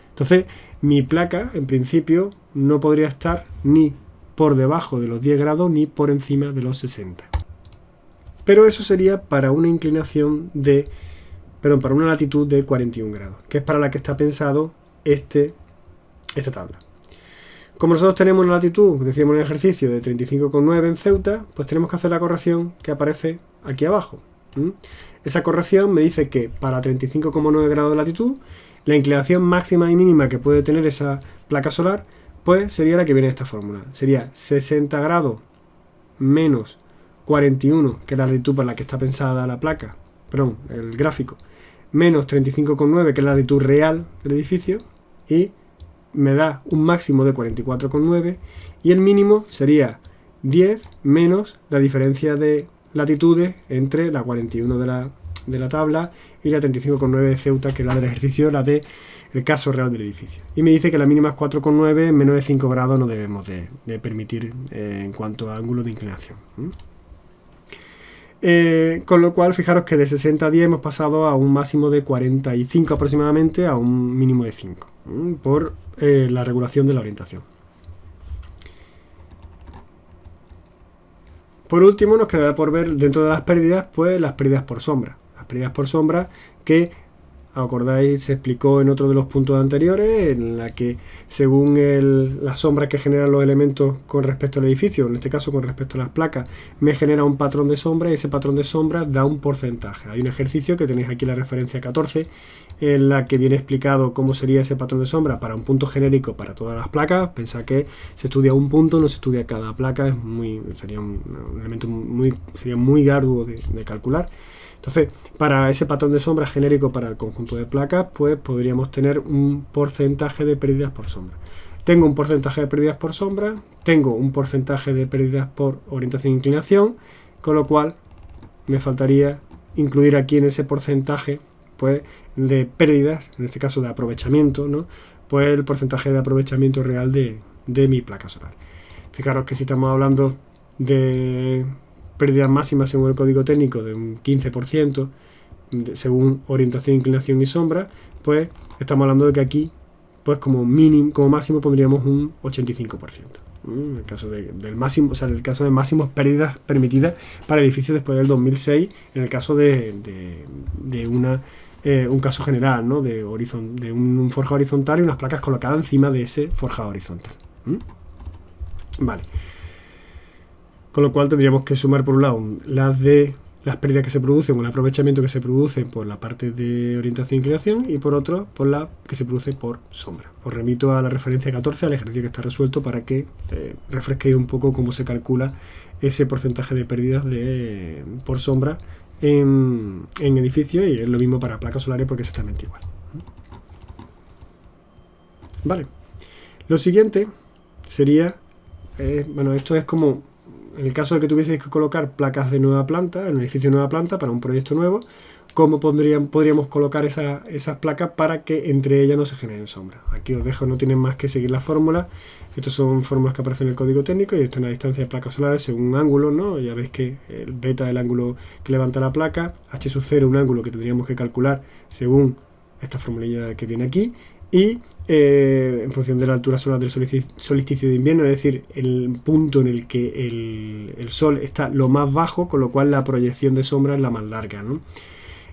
Entonces, mi placa, en principio, no podría estar ni por debajo de los 10 grados ni por encima de los 60. Pero eso sería para una para una latitud de 41 grados, que es para la que está pensado esta tabla. Como nosotros tenemos una latitud, decíamos en el ejercicio, de 35,9 en Ceuta, pues tenemos que hacer la corrección que aparece aquí abajo. Esa corrección me dice que para 35,9 grados de latitud, la inclinación máxima y mínima que puede tener esa placa solar, pues sería la que viene en esta fórmula. Sería 60 grados menos 41, que es la latitud para la que está pensada la placa, perdón, el gráfico, menos 35,9, que es la latitud real del edificio, y me da un máximo de 44,9, y el mínimo sería 10 menos la diferencia de latitudes entre la 41 de la tabla y la 35,9 de Ceuta, que es la del ejercicio, la del caso real del edificio. Y me dice que la mínima es 4,9, menos de 5 grados no debemos de permitir en cuanto a ángulo de inclinación. Con lo cual, fijaros que de 60 a 10 hemos pasado a un máximo de 45 aproximadamente, a un mínimo de 5, por la regulación de la orientación. Por último, nos quedará por ver dentro de las pérdidas, pues las pérdidas por sombra. Las pérdidas por sombra que, acordáis, se explicó en otro de los puntos anteriores, en la que según las sombras que generan los elementos con respecto al edificio, en este caso con respecto a las placas, me genera un patrón de sombra, y ese patrón de sombra da un porcentaje. Hay un ejercicio que tenéis aquí, la referencia 14, en la que viene explicado cómo sería ese patrón de sombra para un punto genérico para todas las placas. Pensad que se estudia un punto, no se estudia cada placa, sería un elemento sería muy arduo de calcular. Entonces, para ese patrón de sombra genérico para el conjunto de placas, pues podríamos tener un porcentaje de pérdidas por sombra. Tengo un porcentaje de pérdidas por sombra, tengo un porcentaje de pérdidas por orientación e inclinación, con lo cual me faltaría incluir aquí en ese porcentaje, pues, de pérdidas, en este caso de aprovechamiento, ¿no? Pues el porcentaje de aprovechamiento real de mi placa solar. Fijaros que si estamos hablando de pérdidas máximas según el código técnico de un 15%, según orientación, inclinación y sombra, pues estamos hablando de que aquí, pues como máximo pondríamos un 85%. En el caso del máximo, o sea, en el caso de máximos pérdidas permitidas para edificios después del 2006, en el caso de un caso general, ¿no? De un forjado horizontal y unas placas colocadas encima de ese forjado horizontal. Vale. Con lo cual tendríamos que sumar por un lado las pérdidas que se producen o el aprovechamiento que se produce por la parte de orientación e inclinación y por otro por la que se produce por sombra. Os remito a la referencia 14, al ejercicio que está resuelto, para que refresquéis un poco cómo se calcula ese porcentaje de pérdidas por sombra en edificios, y es lo mismo para placas solares porque es exactamente igual. Vale. Lo siguiente sería, bueno, esto es como en el caso de que tuvieseis que colocar placas de nueva planta, en un edificio de nueva planta para un proyecto nuevo, ¿cómo podríamos colocar esas placas para que entre ellas no se generen sombras? Aquí os dejo, no tienen más que seguir las fórmulas. Estas son fórmulas que aparecen en el código técnico, y esto es una distancia de placas solares según un ángulo, ¿no? Ya veis que el beta es el ángulo que levanta la placa, h sub 0 un ángulo que tendríamos que calcular según esta formulilla que viene aquí, y en función de la altura solar del solsticio de invierno, es decir, el punto en el que el sol está lo más bajo, con lo cual la proyección de sombra es la más larga, ¿no?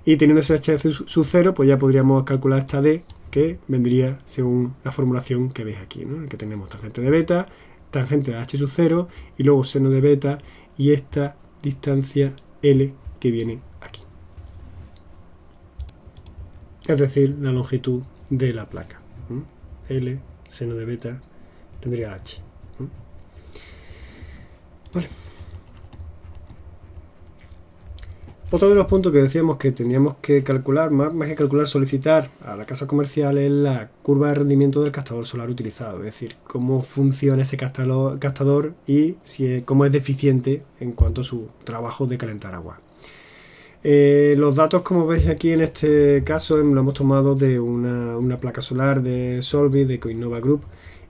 Y teniendo ese h sub 0, pues ya podríamos calcular esta d, que vendría según la formulación que veis aquí, ¿no? En el que tenemos tangente de beta, tangente de h sub 0 y luego seno de beta y esta distancia L que viene aquí. Es decir, la longitud de la placa. L, seno de beta, tendría H. Vale. Otro de los puntos que decíamos que teníamos que calcular, más que calcular, solicitar a la casa comercial, es la curva de rendimiento del captador solar utilizado, es decir, cómo funciona ese captador y cómo es deficiente en cuanto a su trabajo de calentar agua. Los datos, como veis aquí en este caso, lo hemos tomado de una placa solar de Solvay, de Coinnova Group,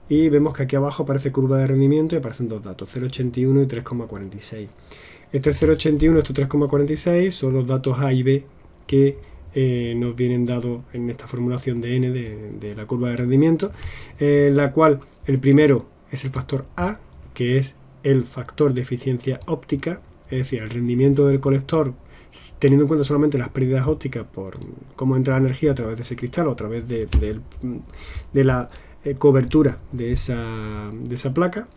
y vemos que aquí abajo aparece curva de rendimiento y aparecen dos datos, 0,81 y 3,46. Este 0,81 y este 3,46 son los datos A y B que nos vienen dados en esta formulación de N de la curva de rendimiento, la cual el primero es el factor A, que es el factor de eficiencia óptica, es decir, el rendimiento del colector teniendo en cuenta solamente las pérdidas ópticas por cómo entra la energía a través de ese cristal o a través de la cobertura de esa placa,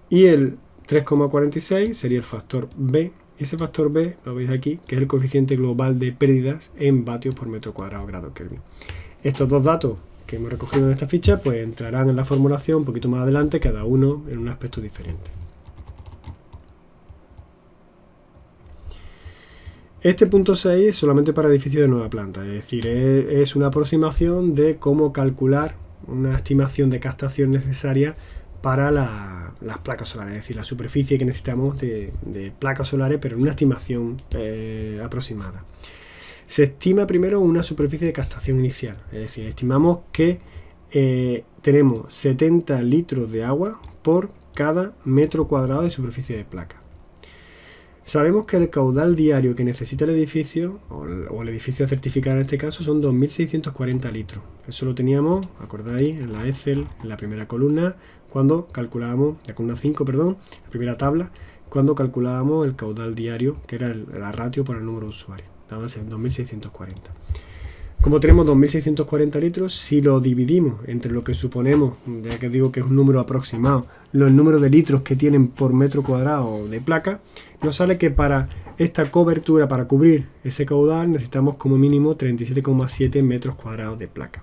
y el 3,46 sería el factor B, y ese factor B lo veis aquí, que es el coeficiente global de pérdidas en vatios por metro cuadrado grado Kelvin. Estos dos datos que hemos recogido en esta ficha pues entrarán en la formulación un poquito más adelante, cada uno en un aspecto diferente. Este punto 6 es solamente para edificios de nueva planta, es decir, es una aproximación de cómo calcular una estimación de captación necesaria para las placas solares, es decir, la superficie que necesitamos de placas solares, pero en una estimación aproximada. Se estima primero una superficie de captación inicial, es decir, estimamos que tenemos 70 litros de agua por cada metro cuadrado de superficie de placa. Sabemos que el caudal diario que necesita el edificio, o el edificio a certificar en este caso, son 2.640 litros. Eso lo teníamos, acordáis, en la Excel, en la primera columna, cuando calculábamos, la columna 5, perdón, la primera tabla, cuando calculábamos el caudal diario, que era la ratio por el número de usuarios. Daba 2.640. Como tenemos 2.640 litros, si lo dividimos entre lo que suponemos, ya que digo que es un número aproximado, los números de litros que tienen por metro cuadrado de placa, nos sale que para esta cobertura, para cubrir ese caudal, necesitamos como mínimo 37,7 metros cuadrados de placa.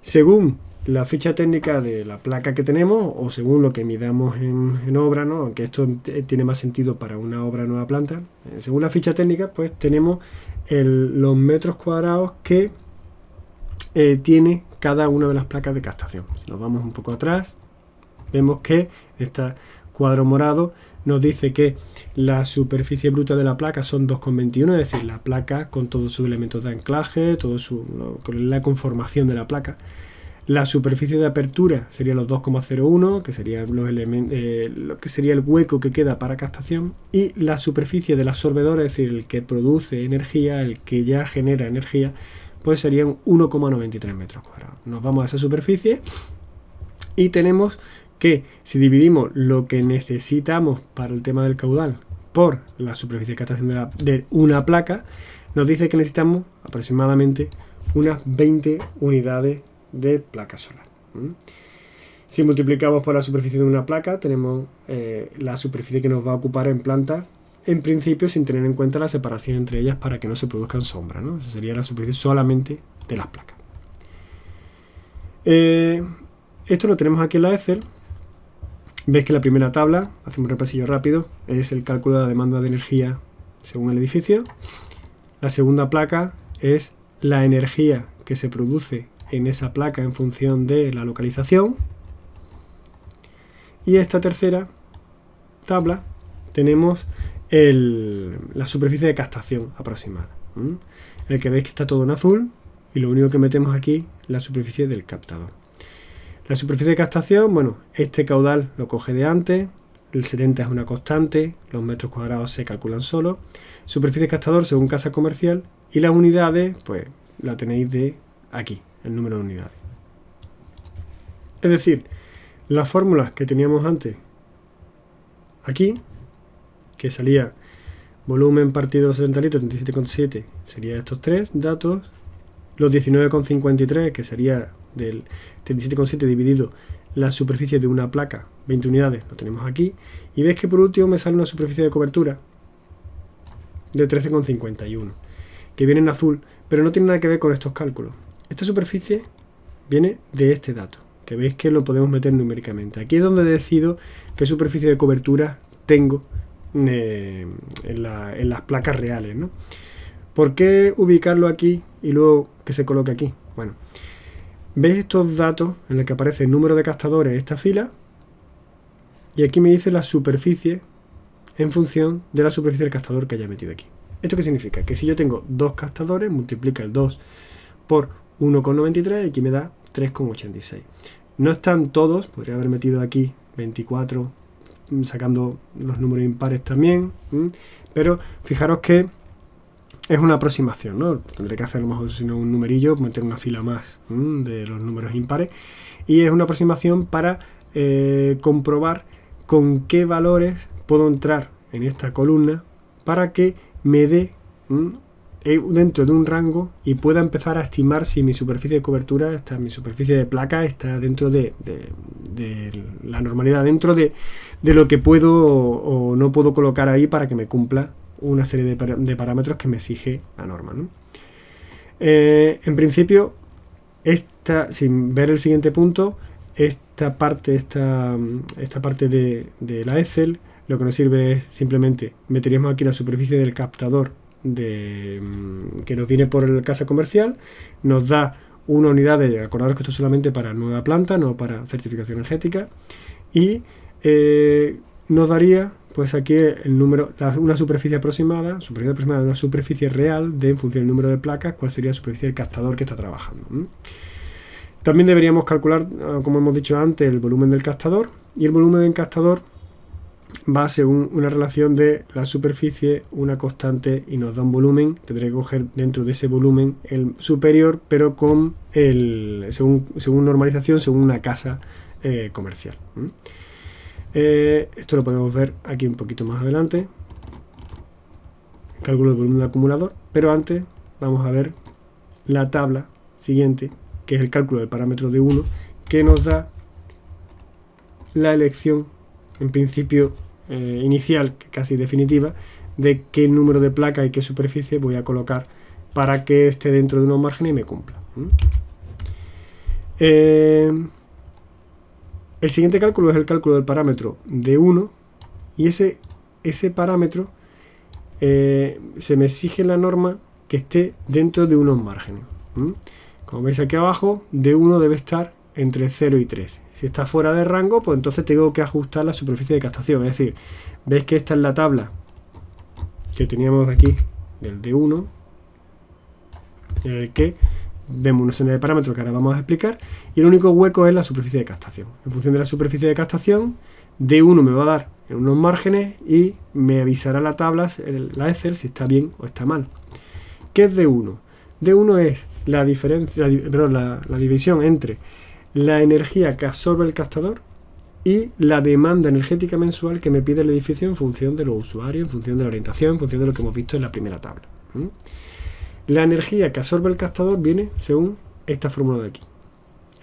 Según la ficha técnica de la placa que tenemos, o según lo que midamos en obra, ¿no? Aunque esto tiene más sentido para una obra de nueva planta, según la ficha técnica, pues tenemos los metros cuadrados que tiene cada una de las placas de captación. Si nos vamos un poco atrás, vemos que este cuadro morado nos dice que la superficie bruta de la placa son 2,21, es decir, la placa con todos sus elementos de anclaje, con la conformación de la placa. La superficie de apertura sería los 2,01, que sería lo que sería el hueco que queda para captación, y la superficie del absorbedor, es decir, el que produce energía, el que ya genera energía, pues serían 1,93 metros cuadrados. Nos vamos a esa superficie y tenemos que si dividimos lo que necesitamos para el tema del caudal por la superficie de captación de una placa, nos dice que necesitamos aproximadamente unas 20 unidades de placa solar. Si multiplicamos por la superficie de una placa, tenemos la superficie que nos va a ocupar en planta, en principio sin tener en cuenta la separación entre ellas para que no se produzcan sombras, ¿no? Esa sería la superficie solamente de las placas. Esto lo tenemos aquí en la Excel. Veis que la primera tabla, hacemos un repasillo rápido, es el cálculo de la demanda de energía según el edificio. La segunda placa es la energía que se produce en esa placa en función de la localización. Y esta tercera tabla tenemos la superficie de captación aproximada. El que veis que está todo en azul y lo único que metemos aquí es la superficie del captador. La superficie de captación, bueno, este caudal lo coge de antes, el 70 es una constante, los metros cuadrados se calculan solo. Superficie de captador según casa comercial y las unidades, pues la tenéis de aquí, el número de unidades. Es decir, las fórmulas que teníamos antes aquí, que salía volumen partido los 70 litros, 37,7, sería estos tres datos, los 19,53, que sería del 37,7 dividido la superficie de una placa, 20 unidades, lo tenemos aquí, y veis que por último me sale una superficie de cobertura de 13,51, que viene en azul, pero no tiene nada que ver con estos cálculos. Esta superficie viene de este dato, que veis que lo podemos meter numéricamente. Aquí es donde decido qué superficie de cobertura tengo en las placas reales, ¿no? ¿Por qué ubicarlo aquí y luego que se coloque aquí? Bueno, veis estos datos en los que aparece el número de captadores en esta fila y aquí me dice la superficie en función de la superficie del captador que haya metido aquí. ¿Esto qué significa? Que si yo tengo dos captadores, multiplica el 2 por 1,93 y aquí me da 3,86. No están todos, podría haber metido aquí 24, sacando los números impares también, pero fijaros que es una aproximación, ¿no? Tendré que hacer a lo mejor si no un numerillo, meter una fila más de los números impares, y es una aproximación para comprobar con qué valores puedo entrar en esta columna para que me dé dentro de un rango y pueda empezar a estimar si mi superficie de cobertura, mi superficie de placa está dentro de la normalidad, dentro de lo que puedo o no puedo colocar ahí para que me cumpla una serie de parámetros que me exige la norma, ¿no? En principio, sin ver el siguiente punto, esta parte de la Excel, lo que nos sirve es simplemente meteríamos aquí la superficie del captador que nos viene por el casa comercial, nos da una unidad de, acordaros que esto es solamente para nueva planta, no para certificación energética, y nos daría pues aquí el número, una superficie aproximada de una superficie real en función del número de placas, cuál sería la superficie del captador que está trabajando. También deberíamos calcular, como hemos dicho antes, el volumen del captador, y el volumen del captador va según una relación de la superficie, una constante, y nos da un volumen. Tendré que coger dentro de ese volumen el superior, pero con según normalización, según una casa comercial. Esto lo podemos ver aquí un poquito más adelante, cálculo del volumen del acumulador, pero antes vamos a ver la tabla siguiente, que es el cálculo del parámetro de 1, que nos da la elección en principio inicial, casi definitiva, de qué número de placa y qué superficie voy a colocar para que esté dentro de unos márgenes y me cumpla. El siguiente cálculo es el cálculo del parámetro de 1, y ese parámetro se me exige en la norma que esté dentro de unos márgenes. Como veis aquí abajo, de 1 debe estar entre 0 y 3. Si está fuera de rango, pues entonces tengo que ajustar la superficie de captación. Es decir, veis que esta es la tabla que teníamos aquí del D1, en el que vemos una serie de parámetros que ahora vamos a explicar, y el único hueco es la superficie de captación. En función de la superficie de captación, D1 me va a dar en unos márgenes y me avisará la tabla, la Excel, si está bien o está mal. ¿Qué es D1? D1 es la diferencia, la división entre la energía que absorbe el captador y la demanda energética mensual que me pide el edificio en función de los usuarios, en función de la orientación, en función de lo que hemos visto en la primera tabla. La energía que absorbe el captador viene según esta fórmula de aquí,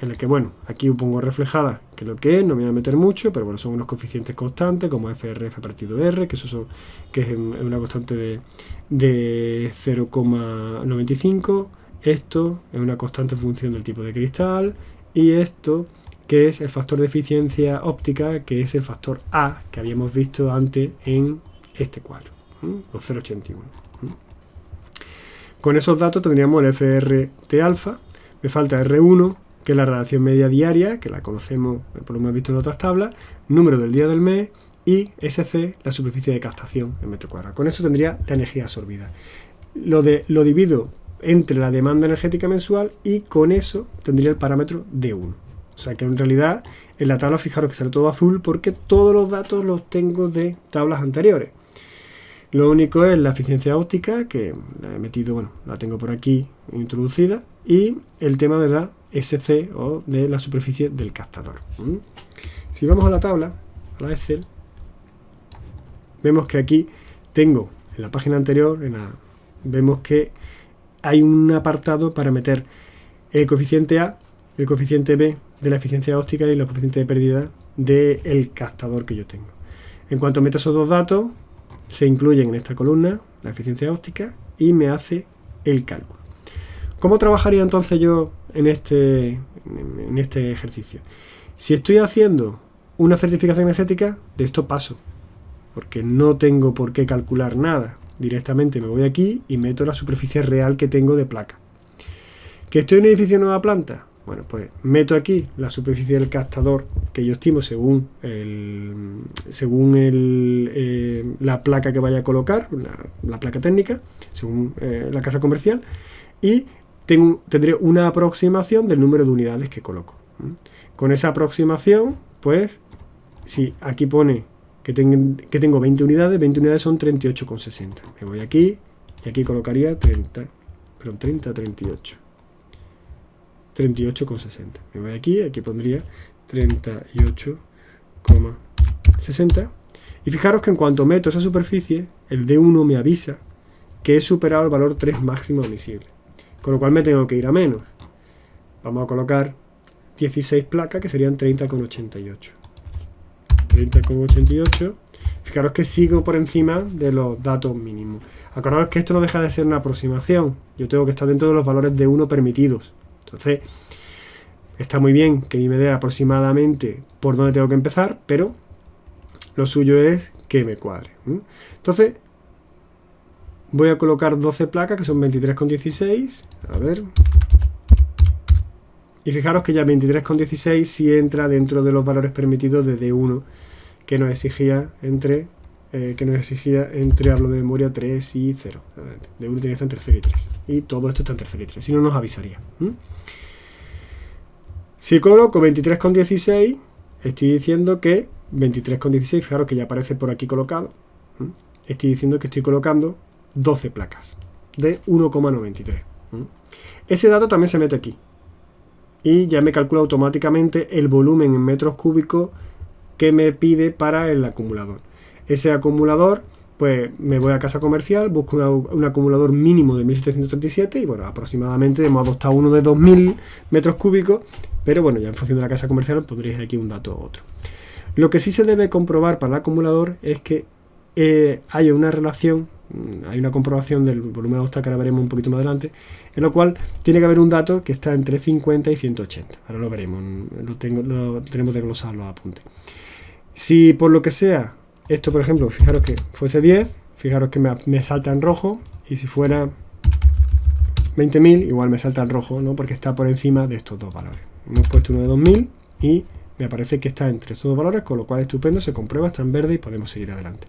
en la que, bueno, aquí pongo reflejada que lo que es, no me voy a meter mucho, pero bueno, son unos coeficientes constantes como FRF partido R, que es una constante de 0,95. Esto es una constante en función del tipo de cristal, y esto que es el factor de eficiencia óptica, que es el factor A que habíamos visto antes en este cuadro, los 0,81. Con esos datos tendríamos el FRT alfa, me falta R1, que es la radiación media diaria, que la conocemos, por lo hemos visto en otras tablas, número del día del mes, y SC, la superficie de captación en metro cuadrado. Con eso tendría la energía absorbida. Lo divido entre la demanda energética mensual y con eso tendría el parámetro D1. O sea que en realidad en la tabla, fijaros que sale todo azul porque todos los datos los tengo de tablas anteriores. Lo único es la eficiencia óptica, que la he metido, bueno, la tengo por aquí introducida, y el tema de la SC o de la superficie del captador. Si vamos a la tabla, a la Excel, vemos que aquí tengo, en la página anterior, vemos que hay un apartado para meter el coeficiente A, el coeficiente B de la eficiencia óptica y el coeficiente de pérdida del captador que yo tengo. En cuanto meto esos dos datos, se incluyen en esta columna la eficiencia óptica y me hace el cálculo. ¿Cómo trabajaría entonces yo en este ejercicio? Si estoy haciendo una certificación energética, de esto paso, porque no tengo por qué calcular nada. Directamente me voy aquí y meto la superficie real que tengo de placa. ¿Que estoy en un edificio de nueva planta? Bueno, pues meto aquí la superficie del captador que yo estimo según la placa que vaya a colocar, la placa técnica, según la casa comercial, y tendré una aproximación del número de unidades que coloco. Con esa aproximación, pues, si aquí pone que tengo 20 unidades son 38,60. Me voy aquí y aquí colocaría 38,60. Me voy aquí pondría 38,60. Y fijaros que en cuanto meto esa superficie, el D1 me avisa que he superado el valor 3 máximo admisible. Con lo cual me tengo que ir a menos. Vamos a colocar 16 placas que serían 30,88. 30,88. Fijaros que sigo por encima de los datos mínimos. Acordaros que esto no deja de ser una aproximación. Yo tengo que estar dentro de los valores D1 permitidos. Entonces, está muy bien que me dé aproximadamente por dónde tengo que empezar, pero lo suyo es que me cuadre. Entonces, voy a colocar 12 placas que son 23,16. A ver. Y fijaros que ya 23,16 sí entra dentro de los valores permitidos de D1 que nos exigía entre, hablo de memoria, 3 y 0. D1 tiene que estar entre 0 y 3. Y todo esto está entre 0 y 3. Si no, nos avisaría. Si coloco 23,16, estoy diciendo que 23,16, fijaros que ya aparece por aquí colocado. Estoy diciendo que estoy colocando 12 placas de 1,93. Ese dato también se mete aquí. Y ya me calcula automáticamente el volumen en metros cúbicos que me pide para el acumulador. Ese acumulador, pues me voy a casa comercial, busco un acumulador mínimo de 1737 y bueno, aproximadamente hemos adoptado uno de 2000 metros cúbicos, pero bueno, ya en función de la casa comercial pondréis aquí un dato u otro. Lo que sí se debe comprobar para el acumulador es que haya una relación, hay una comprobación del volumen de óptica que ahora veremos un poquito más adelante, en lo cual tiene que haber un dato que está entre 50 y 180. Ahora lo veremos, lo tenemos desglosado los apuntes. Si por lo que sea, esto por ejemplo, fijaros que fuese 10, fijaros que me salta en rojo, y si fuera 20.000, igual me salta en rojo, ¿no? Porque está por encima de estos dos valores. Hemos puesto uno de 2000 y me parece que está entre estos dos valores, con lo cual estupendo, se comprueba, está en verde y podemos seguir adelante.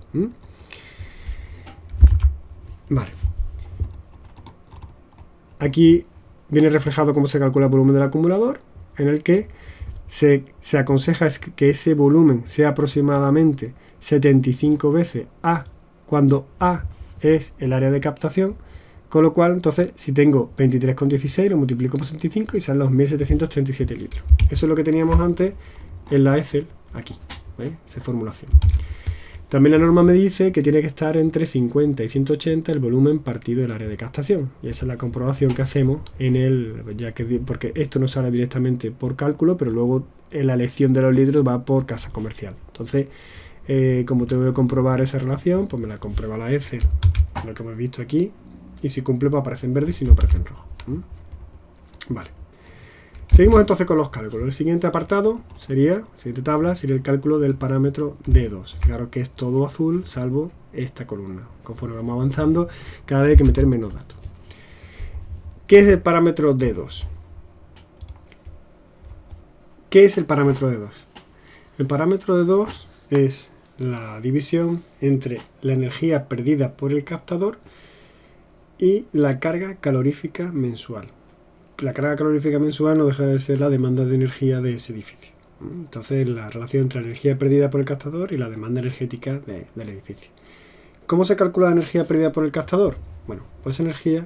Vale. Aquí viene reflejado cómo se calcula el volumen del acumulador, en el que se aconseja que ese volumen sea aproximadamente 75 veces A, cuando A es el área de captación, con lo cual, entonces, si tengo 23,16, lo multiplico por 65 y salen los 1737 litros. Eso es lo que teníamos antes en la Excel, aquí, ¿veis? Esa formulación. También la norma me dice que tiene que estar entre 50 y 180 el volumen partido del área de captación. Y esa es la comprobación que hacemos en el, porque esto no sale directamente por cálculo, pero luego en la elección de los litros va por casa comercial. Entonces, como tengo que comprobar esa relación, pues me la comprueba la Excel, lo que hemos visto aquí. Y si cumple, pues aparece en verde y si no, aparece en rojo. Vale. Seguimos entonces con los cálculos. El siguiente apartado sería, la siguiente tabla, sería el cálculo del parámetro D2. Fijaros que es todo azul, salvo esta columna. Conforme vamos avanzando, cada vez hay que meter menos datos. ¿Qué es el parámetro D2? ¿Qué es el parámetro D2? El parámetro D2 es la división entre la energía perdida por el captador y la carga calorífica mensual. La carga calorífica mensual no deja de ser la demanda de energía de ese edificio. Entonces, la relación entre la energía perdida por el captador y la demanda energética del edificio. ¿Cómo se calcula la energía perdida por el captador? Bueno, pues esa energía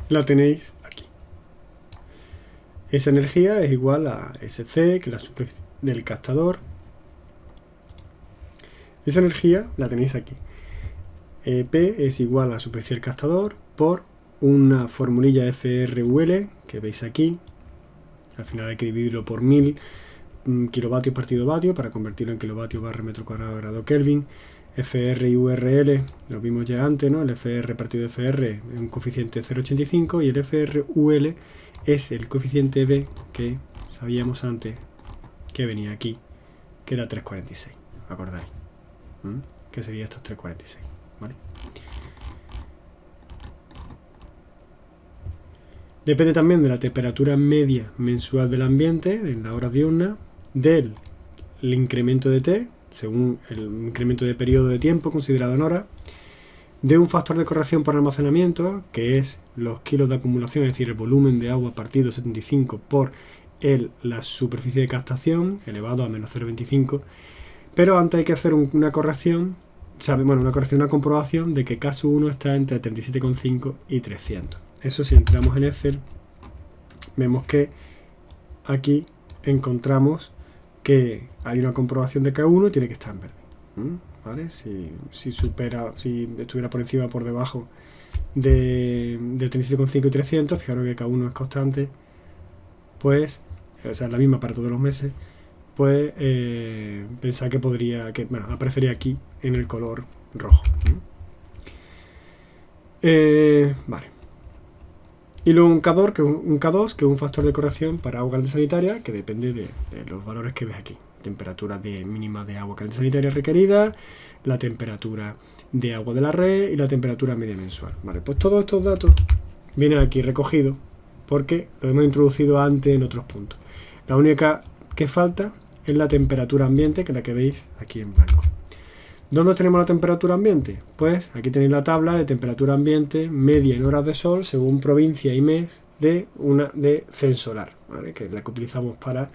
la tenéis aquí. Esa energía es igual a SC, que es la superficie del captador. Esa energía la tenéis aquí. P es igual a la superficie del captador por una formulilla FRUL que veis aquí. Al final hay que dividirlo por 1000 kilovatios partido vatio para convertirlo en kilovatios barra metro cuadrado grado Kelvin. FR y URL lo vimos ya antes, ¿no? El FR partido FR es un coeficiente 0,85 y el FRUL es el coeficiente B que sabíamos antes que venía aquí, que era 3,46. ¿Acordáis? Que sería estos 3,46. ¿Vale? Depende también de la temperatura media mensual del ambiente en la hora diurna, del incremento de T, según el incremento de periodo de tiempo considerado en horas, de un factor de corrección por almacenamiento, que es los kilos de acumulación, es decir, el volumen de agua partido 75 por la superficie de captación, elevado a menos 0,25, pero antes hay que hacer una corrección, una comprobación de que K1 está entre 37,5 y 300. Eso, si entramos en Excel, vemos que aquí encontramos que hay una comprobación de K1 y tiene que estar en verde. ¿Vale? Si estuviera por encima o por debajo de 37,5 y 300, fijaros que K1 es constante, pues, o sea, es la misma para todos los meses, pues pensar que aparecería aquí en el color rojo. Vale. Y luego un K2, que es un factor de corrección para agua caliente sanitaria, que depende de los valores que ves aquí. Temperatura mínima de agua caliente sanitaria requerida, la temperatura de agua de la red y la temperatura media mensual. Vale, pues todos estos datos vienen aquí recogidos porque lo hemos introducido antes en otros puntos. La única que falta es la temperatura ambiente, que es la que veis aquí en blanco. ¿Dónde tenemos la temperatura ambiente? Pues aquí tenéis la tabla de temperatura ambiente media en horas de sol según provincia y mes de Censolar, ¿vale? Que es la que utilizamos para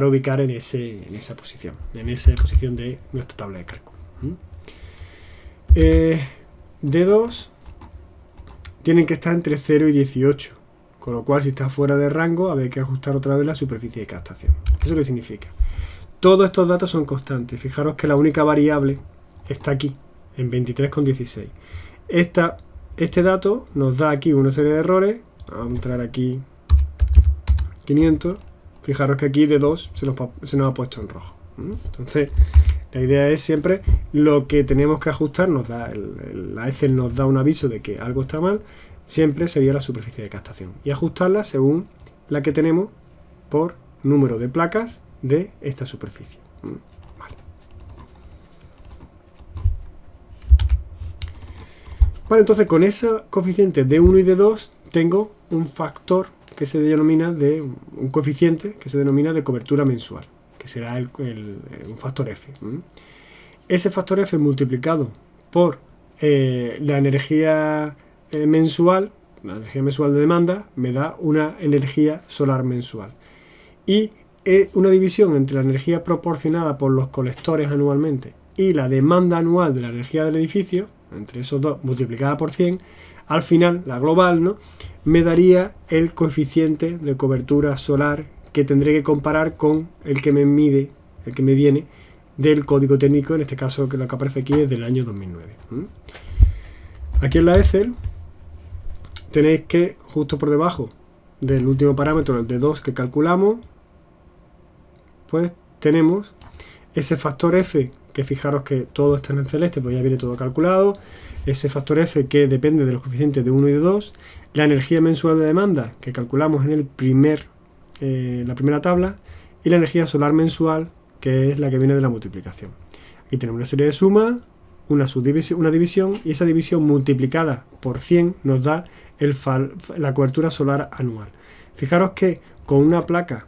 ubicar en esa posición de nuestra tabla de cálculo. D2 tienen que estar entre 0 y 18, con lo cual si está fuera de rango habría que ajustar otra vez la superficie de captación. ¿Eso qué significa? Todos estos datos son constantes. Fijaros que la única variable está aquí, en 23,16. Este dato nos da aquí una serie de errores. Vamos a entrar aquí 500. Fijaros que aquí de 2 se nos ha puesto en rojo. Entonces, la idea es siempre lo que tenemos que ajustar. La Excel nos da un aviso de que algo está mal. Siempre sería la superficie de captación. Y ajustarla según la que tenemos por número de placas de esta superficie. Vale, entonces con esos coeficientes de 1 y de 2 tengo un factor que se denomina un coeficiente que se denomina de cobertura mensual, que será un factor F. Ese factor F multiplicado por la energía mensual, la energía mensual de demanda me da una energía solar mensual. Y una división entre la energía proporcionada por los colectores anualmente y la demanda anual de la energía del edificio, entre esos dos multiplicada por 100, al final, la global, ¿no?, me daría el coeficiente de cobertura solar que tendré que comparar con el que me mide, el que me viene del código técnico, en este caso que lo que aparece aquí es del año 2009. Aquí en la Excel tenéis que justo por debajo del último parámetro, el de 2 que calculamos, pues tenemos ese factor F, que fijaros que todo está en celeste, pues ya viene todo calculado, ese factor F que depende de los coeficientes de 1 y de 2, la energía mensual de demanda que calculamos en el la primera tabla, y la energía solar mensual, que es la que viene de la multiplicación. Aquí tenemos una serie de sumas, una división, y esa división multiplicada por 100 nos da la cobertura solar anual. Fijaros que con una placa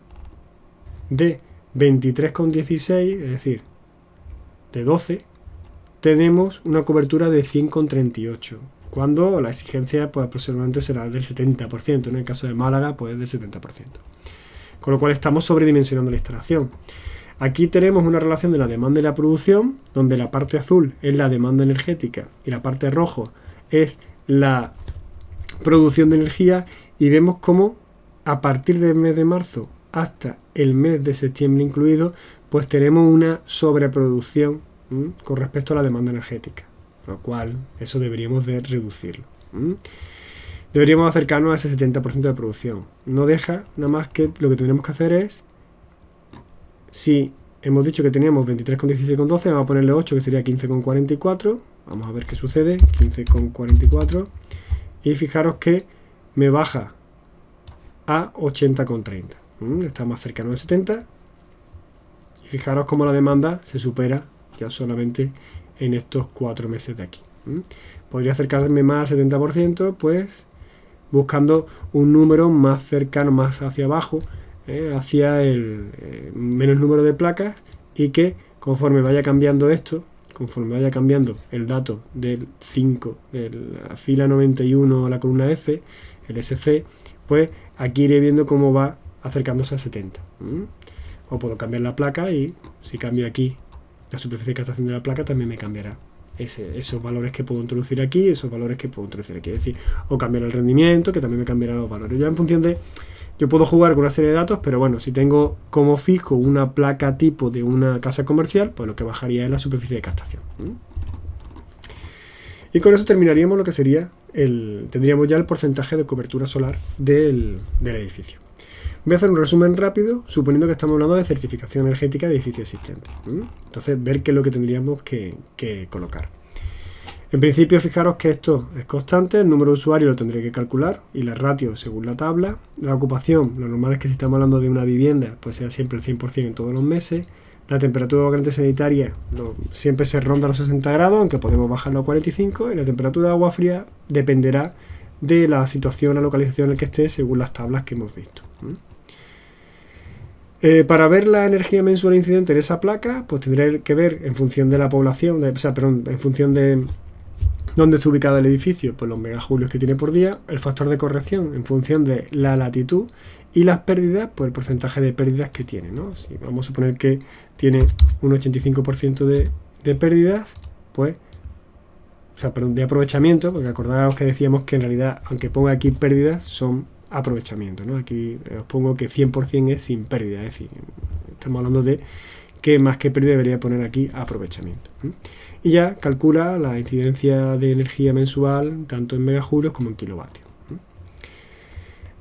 de 23,16, es decir, de 12, tenemos una cobertura de 100,38, cuando la exigencia pues aproximadamente será del 70%, en el caso de Málaga pues del 70%. Con lo cual estamos sobredimensionando la instalación. Aquí tenemos una relación de la demanda y la producción, donde la parte azul es la demanda energética y la parte rojo es la producción de energía, y vemos cómo a partir del mes de marzo hasta el mes de septiembre incluido, pues tenemos una sobreproducción con respecto a la demanda energética, lo cual eso deberíamos de reducirlo. Deberíamos acercarnos a ese 70% de producción. No deja nada más que lo que tendremos que hacer es, si hemos dicho que teníamos 23,16,12, vamos a ponerle 8, que sería 15,44. Vamos a ver qué sucede. 15,44. Y fijaros que me baja a 80,30. Está más cercano de 70. Y fijaros cómo la demanda se supera ya solamente en estos 4 meses de aquí. Podría acercarme más al 70%, pues buscando un número más cercano, más hacia abajo, hacia el menos número de placas, y que conforme vaya cambiando esto, conforme vaya cambiando el dato del 5, de la fila 91 a la columna F, el SC, pues aquí iré viendo cómo va acercándose a 70. O puedo cambiar la placa, y si cambio aquí la superficie de captación de la placa, también me cambiará esos valores que puedo introducir aquí, esos valores que puedo introducir aquí. Es decir, o cambiar el rendimiento, que también me cambiará los valores. Ya en función de... Yo puedo jugar con una serie de datos, pero bueno, si tengo como fijo una placa tipo de una casa comercial, pues lo que bajaría es la superficie de captación. Y con eso terminaríamos lo que sería tendríamos ya el porcentaje de cobertura solar del edificio. Voy a hacer un resumen rápido, suponiendo que estamos hablando de certificación energética de edificios existentes. Entonces, ver qué es lo que tendríamos que colocar. En principio, fijaros que esto es constante, el número de usuarios lo tendré que calcular, y la ratio según la tabla. La ocupación, lo normal es que si estamos hablando de una vivienda, pues sea siempre el 100% en todos los meses. La temperatura de vacante sanitaria siempre se ronda los 60 grados, aunque podemos bajarlo a 45, y la temperatura de agua fría dependerá de la situación, la localización en la que esté, según las tablas que hemos visto. Para ver la energía mensual incidente en esa placa, pues tendré que ver en función de la población, en función de dónde está ubicado el edificio, pues los megajulios que tiene por día, el factor de corrección en función de la latitud, y las pérdidas, pues el porcentaje de pérdidas que tiene, ¿no? Si vamos a suponer que tiene un 85% de pérdidas, pues, de aprovechamiento, porque acordaros que decíamos que en realidad, aunque ponga aquí pérdidas, son aprovechamiento, ¿no? Aquí os pongo que 100% es sin pérdida, es decir, estamos hablando de que más que pérdida debería poner aquí aprovechamiento. Y ya calcula la incidencia de energía mensual tanto en megajulios como en kilovatios.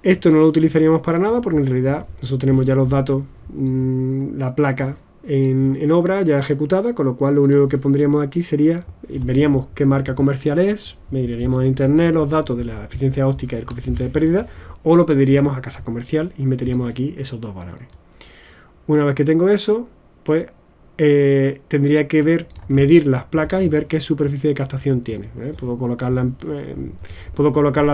Esto no lo utilizaríamos para nada, porque en realidad nosotros tenemos ya los datos, la placa en obra ya ejecutada, con lo cual lo único que pondríamos aquí sería, veríamos qué marca comercial es, miraríamos en internet los datos de la eficiencia óptica y el coeficiente de pérdida, o lo pediríamos a casa comercial y meteríamos aquí esos dos valores. Una vez que tengo eso, pues tendría que medir las placas y ver qué superficie de captación tiene. Puedo colocarla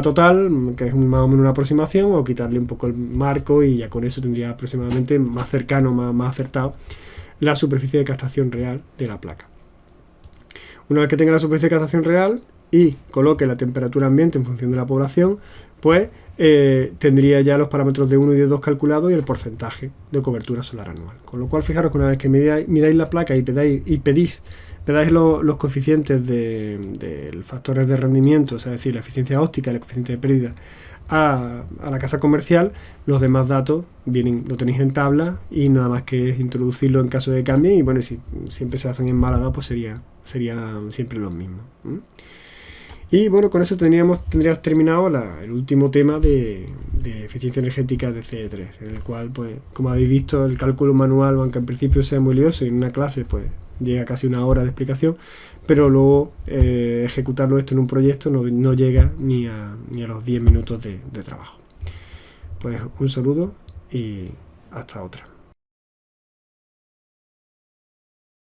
total, que es más o menos una aproximación, o quitarle un poco el marco, y ya con eso tendría aproximadamente más cercano, más acertado, la superficie de captación real de la placa. Una vez que tenga la superficie de captación real, y coloque la temperatura ambiente en función de la población, pues tendría ya los parámetros de 1 y de 2 calculados y el porcentaje de cobertura solar anual. Con lo cual, fijaros que una vez que midáis la placa y pedís los coeficientes de factores de rendimiento, o sea, es decir, la eficiencia óptica y el coeficiente de pérdida a la casa comercial, los demás datos lo tenéis en tabla y nada más que es introducirlo en caso de cambio. Y bueno, si siempre se hacen en Málaga, pues serían siempre los mismos. Y bueno, con eso tendríamos terminado el último tema de eficiencia energética de CE3, en el cual, pues, como habéis visto, el cálculo manual, aunque en principio sea muy lioso y en una clase pues llega casi una hora de explicación, pero luego ejecutarlo esto en un proyecto no llega ni a los 10 minutos de trabajo. Pues un saludo y hasta otra.